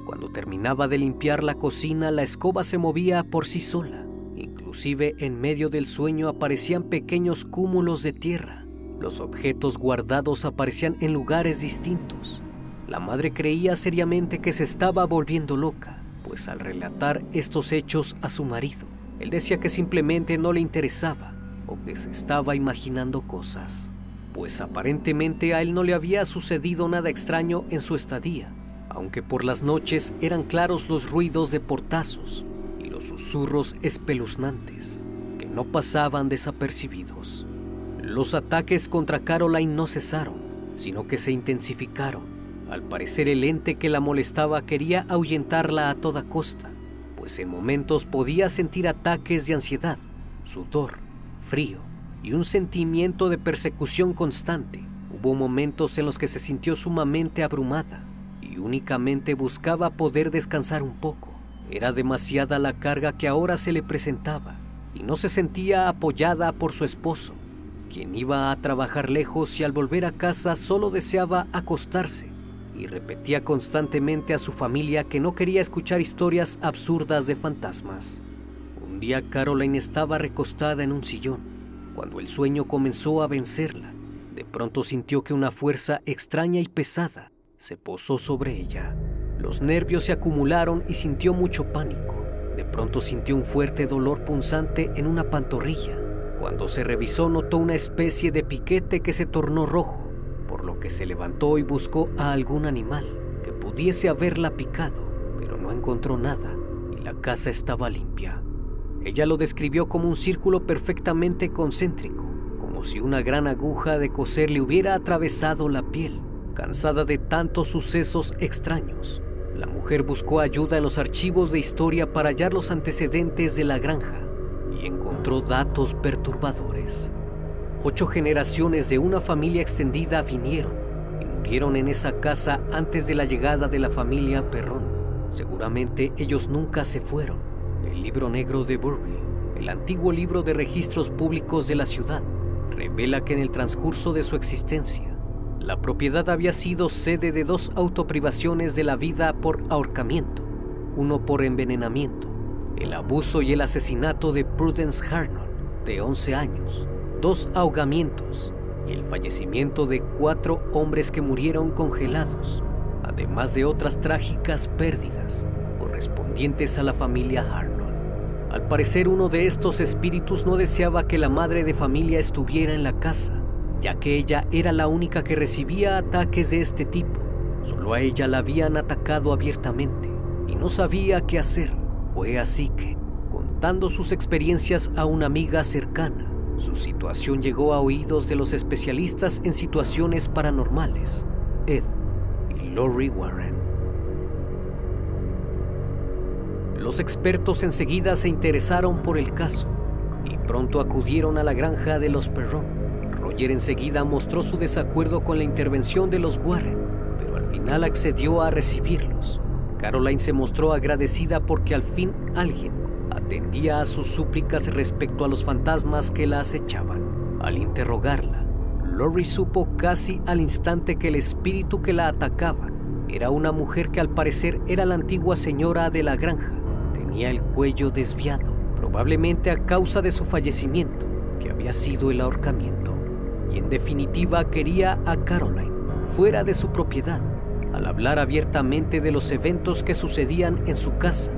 Cuando terminaba de limpiar la cocina, la escoba se movía por sí sola. Inclusive en medio del sueño aparecían pequeños cúmulos de tierra. Los objetos guardados aparecían en lugares distintos. La madre creía seriamente que se estaba volviendo loca, pues al relatar estos hechos a su marido, él decía que simplemente no le interesaba o que se estaba imaginando cosas, pues aparentemente a él no le había sucedido nada extraño en su estadía, aunque por las noches eran claros los ruidos de portazos y los susurros espeluznantes que no pasaban desapercibidos. Los ataques contra Caroline no cesaron, sino que se intensificaron. Al parecer el ente que la molestaba quería ahuyentarla a toda costa, pues en momentos podía sentir ataques de ansiedad, sudor, frío y un sentimiento de persecución constante. Hubo momentos en los que se sintió sumamente abrumada y únicamente buscaba poder descansar un poco. Era demasiada la carga que ahora se le presentaba y no se sentía apoyada por su esposo, quien iba a trabajar lejos y al volver a casa solo deseaba acostarse, y repetía constantemente a su familia que no quería escuchar historias absurdas de fantasmas. Un día Caroline estaba recostada en un sillón cuando el sueño comenzó a vencerla. De pronto sintió que una fuerza extraña y pesada se posó sobre ella. Los nervios se acumularon y sintió mucho pánico. De pronto sintió un fuerte dolor punzante en una pantorrilla. Cuando se revisó notó una especie de piquete que se tornó rojo, por lo que se levantó y buscó a algún animal que pudiese haberla picado, pero no encontró nada y la casa estaba limpia. Ella lo describió como un círculo perfectamente concéntrico, como si una gran aguja de coser le hubiera atravesado la piel. Cansada de tantos sucesos extraños, la mujer buscó ayuda en los archivos de historia para hallar los antecedentes de la granja y encontró datos perturbadores. 8 generaciones de una familia extendida vinieron y murieron en esa casa antes de la llegada de la familia Perron. Seguramente ellos nunca se fueron. El libro negro de Burville, el antiguo libro de registros públicos de la ciudad, revela que en el transcurso de su existencia, la propiedad había sido sede de 2 autoprivaciones de la vida por ahorcamiento, uno por envenenamiento, el abuso y el asesinato de Prudence Arnold, de 11 años, 2 ahogamientos y el fallecimiento de 4 hombres que murieron congelados, además de otras trágicas pérdidas correspondientes a la familia Arnold. Al parecer, uno de estos espíritus no deseaba que la madre de familia estuviera en la casa, ya que ella era la única que recibía ataques de este tipo. Solo a ella la habían atacado abiertamente y no sabía qué hacer. Fue así que, contando sus experiencias a una amiga cercana, su situación llegó a oídos de los especialistas en situaciones paranormales, Ed y Lori Warren. Los expertos enseguida se interesaron por el caso y pronto acudieron a la granja de los Perron. Roger enseguida mostró su desacuerdo con la intervención de los Warren, pero al final accedió a recibirlos. Caroline se mostró agradecida porque al fin alguien atendía a sus súplicas respecto a los fantasmas que la acechaban. Al interrogarla, Lori supo casi al instante que el espíritu que la atacaba era una mujer que al parecer era la antigua señora de la granja. Tenía el cuello desviado, probablemente a causa de su fallecimiento, que había sido el ahorcamiento. Y en definitiva quería a Caroline fuera de su propiedad. Al hablar abiertamente de los eventos que sucedían en su casa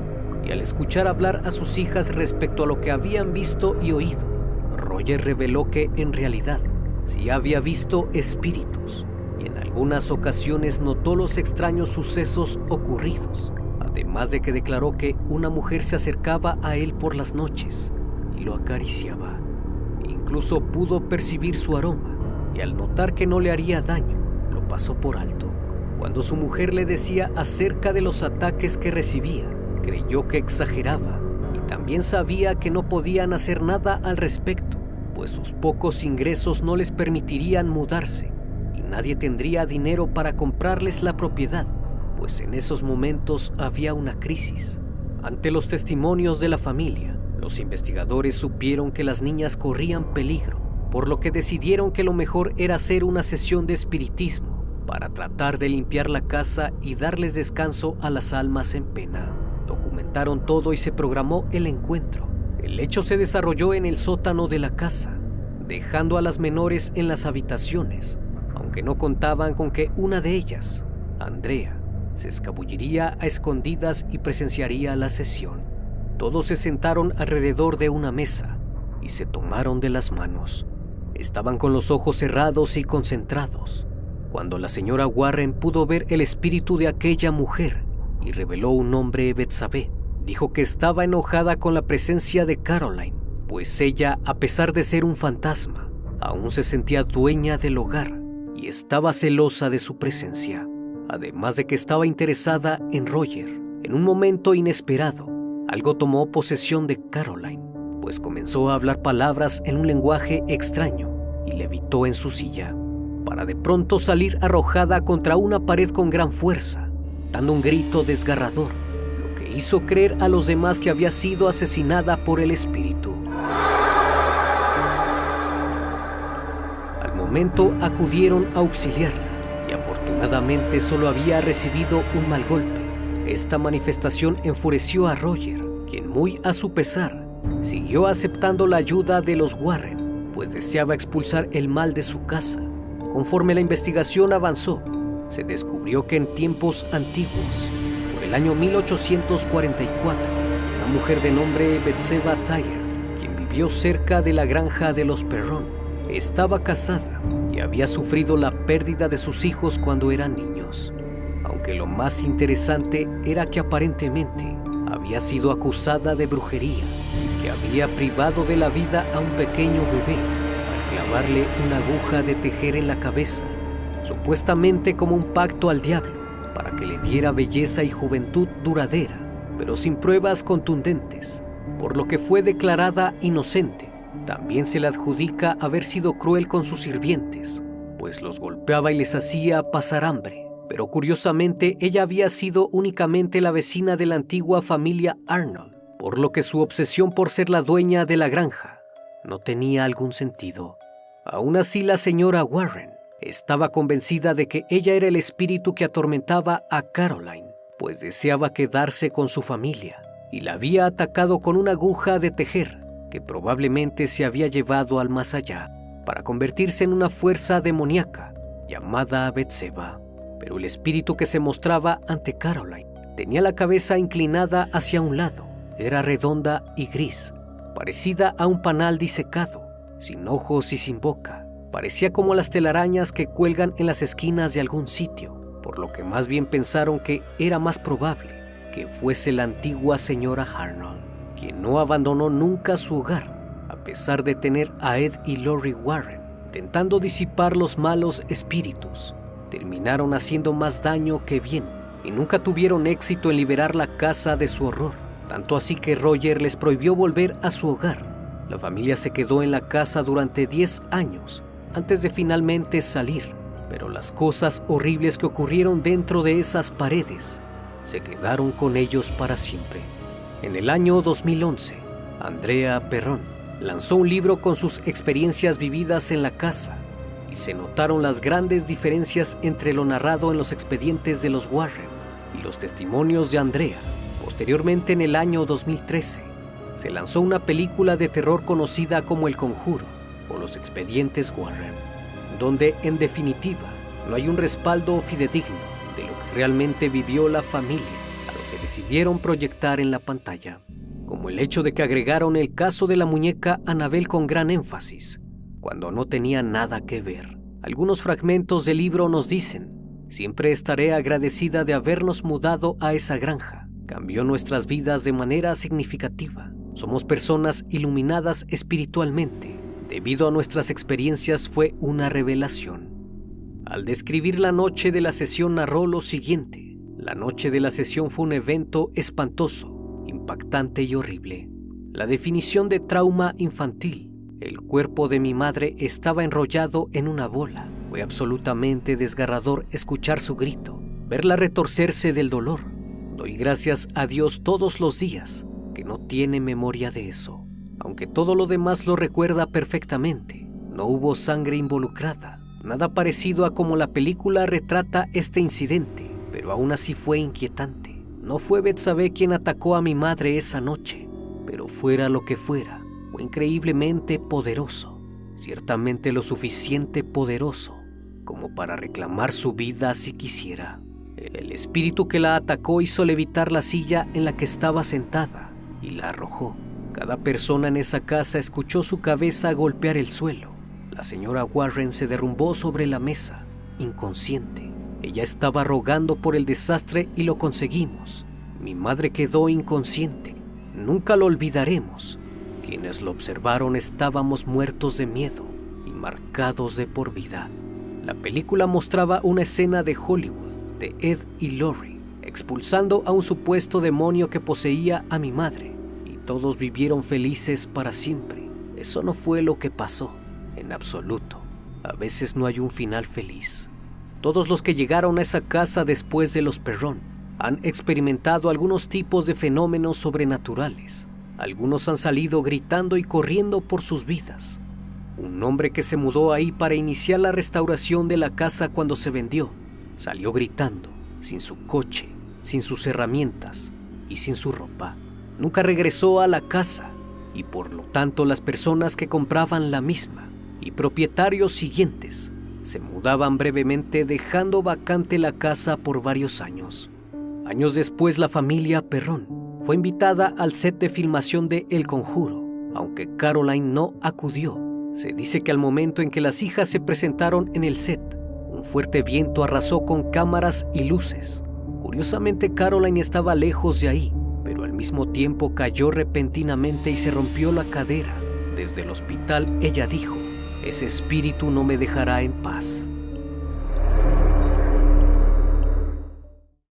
y al escuchar hablar a sus hijas respecto a lo que habían visto y oído, Roger reveló que en realidad sí había visto espíritus y en algunas ocasiones notó los extraños sucesos ocurridos, además de que declaró que una mujer se acercaba a él por las noches y lo acariciaba. Incluso pudo percibir su aroma y al notar que no le haría daño, lo pasó por alto. Cuando su mujer le decía acerca de los ataques que recibía, creyó que exageraba y también sabía que no podían hacer nada al respecto, pues sus pocos ingresos no les permitirían mudarse y nadie tendría dinero para comprarles la propiedad, pues en esos momentos había una crisis. Ante los testimonios de la familia, los investigadores supieron que las niñas corrían peligro, por lo que decidieron que lo mejor era hacer una sesión de espiritismo para tratar de limpiar la casa y darles descanso a las almas en pena. Documentaron todo y se programó el encuentro. El hecho se desarrolló en el sótano de la casa, dejando a las menores en las habitaciones, aunque no contaban con que una de ellas, Andrea, se escabulliría a escondidas y presenciaría la sesión. Todos se sentaron alrededor de una mesa y se tomaron de las manos. Estaban con los ojos cerrados y concentrados, cuando la señora Warren pudo ver el espíritu de aquella mujer y reveló un nombre, Betsabé. Dijo que estaba enojada con la presencia de Caroline, pues ella, a pesar de ser un fantasma, aún se sentía dueña del hogar y estaba celosa de su presencia, además de que estaba interesada en Roger. En un momento inesperado, algo tomó posesión de Caroline, pues comenzó a hablar palabras en un lenguaje extraño y levitó en su silla, para de pronto salir arrojada contra una pared con gran fuerza, dando un grito desgarrador, lo que hizo creer a los demás que había sido asesinada por el espíritu. Al momento acudieron a auxiliarla y afortunadamente solo había recibido un mal golpe. Esta manifestación enfureció a Roger, quien muy a su pesar siguió aceptando la ayuda de los Warren, pues deseaba expulsar el mal de su casa. Conforme la investigación avanzó, se descubrió que en tiempos antiguos, por el año 1844, una mujer de nombre Betseba Tyler, quien vivió cerca de la granja de los Perron, estaba casada y había sufrido la pérdida de sus hijos cuando eran niños. Aunque lo más interesante era que aparentemente había sido acusada de brujería y que había privado de la vida a un pequeño bebé al clavarle una aguja de tejer en la cabeza, supuestamente como un pacto al diablo para que le diera belleza y juventud duradera, pero sin pruebas contundentes, por lo que fue declarada inocente. También se le adjudica haber sido cruel con sus sirvientes, pues los golpeaba y les hacía pasar hambre. Pero curiosamente ella había sido únicamente la vecina de la antigua familia Arnold, por lo que su obsesión por ser la dueña de la granja no tenía algún sentido. Aún así, la señora Warren estaba convencida de que ella era el espíritu que atormentaba a Caroline, pues deseaba quedarse con su familia y la había atacado con una aguja de tejer que probablemente se había llevado al más allá para convertirse en una fuerza demoníaca llamada Betseba. Pero el espíritu que se mostraba ante Caroline tenía la cabeza inclinada hacia un lado, era redonda y gris, parecida a un panal disecado, sin ojos y sin boca. Parecía como las telarañas que cuelgan en las esquinas de algún sitio, por lo que más bien pensaron que era más probable que fuese la antigua señora Arnold, quien no abandonó nunca su hogar, a pesar de tener a Ed y Lori Warren intentando disipar los malos espíritus. Terminaron haciendo más daño que bien y nunca tuvieron éxito en liberar la casa de su horror, tanto así que Roger les prohibió volver a su hogar. La familia se quedó en la casa durante 10 años antes de finalmente salir, pero las cosas horribles que ocurrieron dentro de esas paredes se quedaron con ellos para siempre. En el año 2011, Andrea Perron lanzó un libro con sus experiencias vividas en la casa, y se notaron las grandes diferencias entre lo narrado en los expedientes de los Warren y los testimonios de Andrea. Posteriormente, en el año 2013, se lanzó una película de terror conocida como El Conjuro o Los Expedientes Warren, donde, en definitiva, no hay un respaldo fidedigno de lo que realmente vivió la familia a lo que decidieron proyectar en la pantalla, como el hecho de que agregaron el caso de la muñeca Annabelle con gran énfasis, cuando no tenía nada que ver. Algunos fragmentos del libro nos dicen: siempre estaré agradecida de habernos mudado a esa granja. Cambió nuestras vidas de manera significativa. Somos personas iluminadas espiritualmente. Debido a nuestras experiencias fue una revelación. Al describir la noche de la sesión narró lo siguiente: la noche de la sesión fue un evento espantoso, impactante y horrible. La definición de trauma infantil. El cuerpo de mi madre estaba enrollado en una bola. Fue absolutamente desgarrador escuchar su grito, verla retorcerse del dolor. Doy gracias a Dios todos los días que no tiene memoria de eso. Aunque todo lo demás lo recuerda perfectamente, no hubo sangre involucrada, nada parecido a como la película retrata este incidente, pero aún así fue inquietante. No fue Betsabé quien atacó a mi madre esa noche, pero fuera lo que fuera, fue increíblemente poderoso, ciertamente lo suficiente poderoso como para reclamar su vida si quisiera. El espíritu que la atacó hizo levitar la silla en la que estaba sentada y la arrojó. Cada persona en esa casa escuchó su cabeza golpear el suelo. La señora Warren se derrumbó sobre la mesa, inconsciente. Ella estaba rogando por el desastre y lo conseguimos. Mi madre quedó inconsciente. Nunca lo olvidaremos. Quienes lo observaron estábamos muertos de miedo y marcados de por vida. La película mostraba una escena de Hollywood de Ed y Lori expulsando a un supuesto demonio que poseía a mi madre, y todos vivieron felices para siempre. Eso no fue lo que pasó, en absoluto. A veces no hay un final feliz. Todos los que llegaron a esa casa después de los Perrón han experimentado algunos tipos de fenómenos sobrenaturales. Algunos han salido gritando y corriendo por sus vidas. Un hombre que se mudó ahí para iniciar la restauración de la casa cuando se vendió, salió gritando, sin su coche, sin sus herramientas y sin su ropa. Nunca regresó a la casa y por lo tanto las personas que compraban la misma y propietarios siguientes se mudaban brevemente dejando vacante la casa por varios años. Años después la familia Perrón fue invitada al set de filmación de El Conjuro, aunque Caroline no acudió. Se dice que al momento en que las hijas se presentaron en el set, un fuerte viento arrasó con cámaras y luces. Curiosamente, Caroline estaba lejos de ahí, pero al mismo tiempo cayó repentinamente y se rompió la cadera. Desde el hospital ella dijo: «Ese espíritu no me dejará en paz».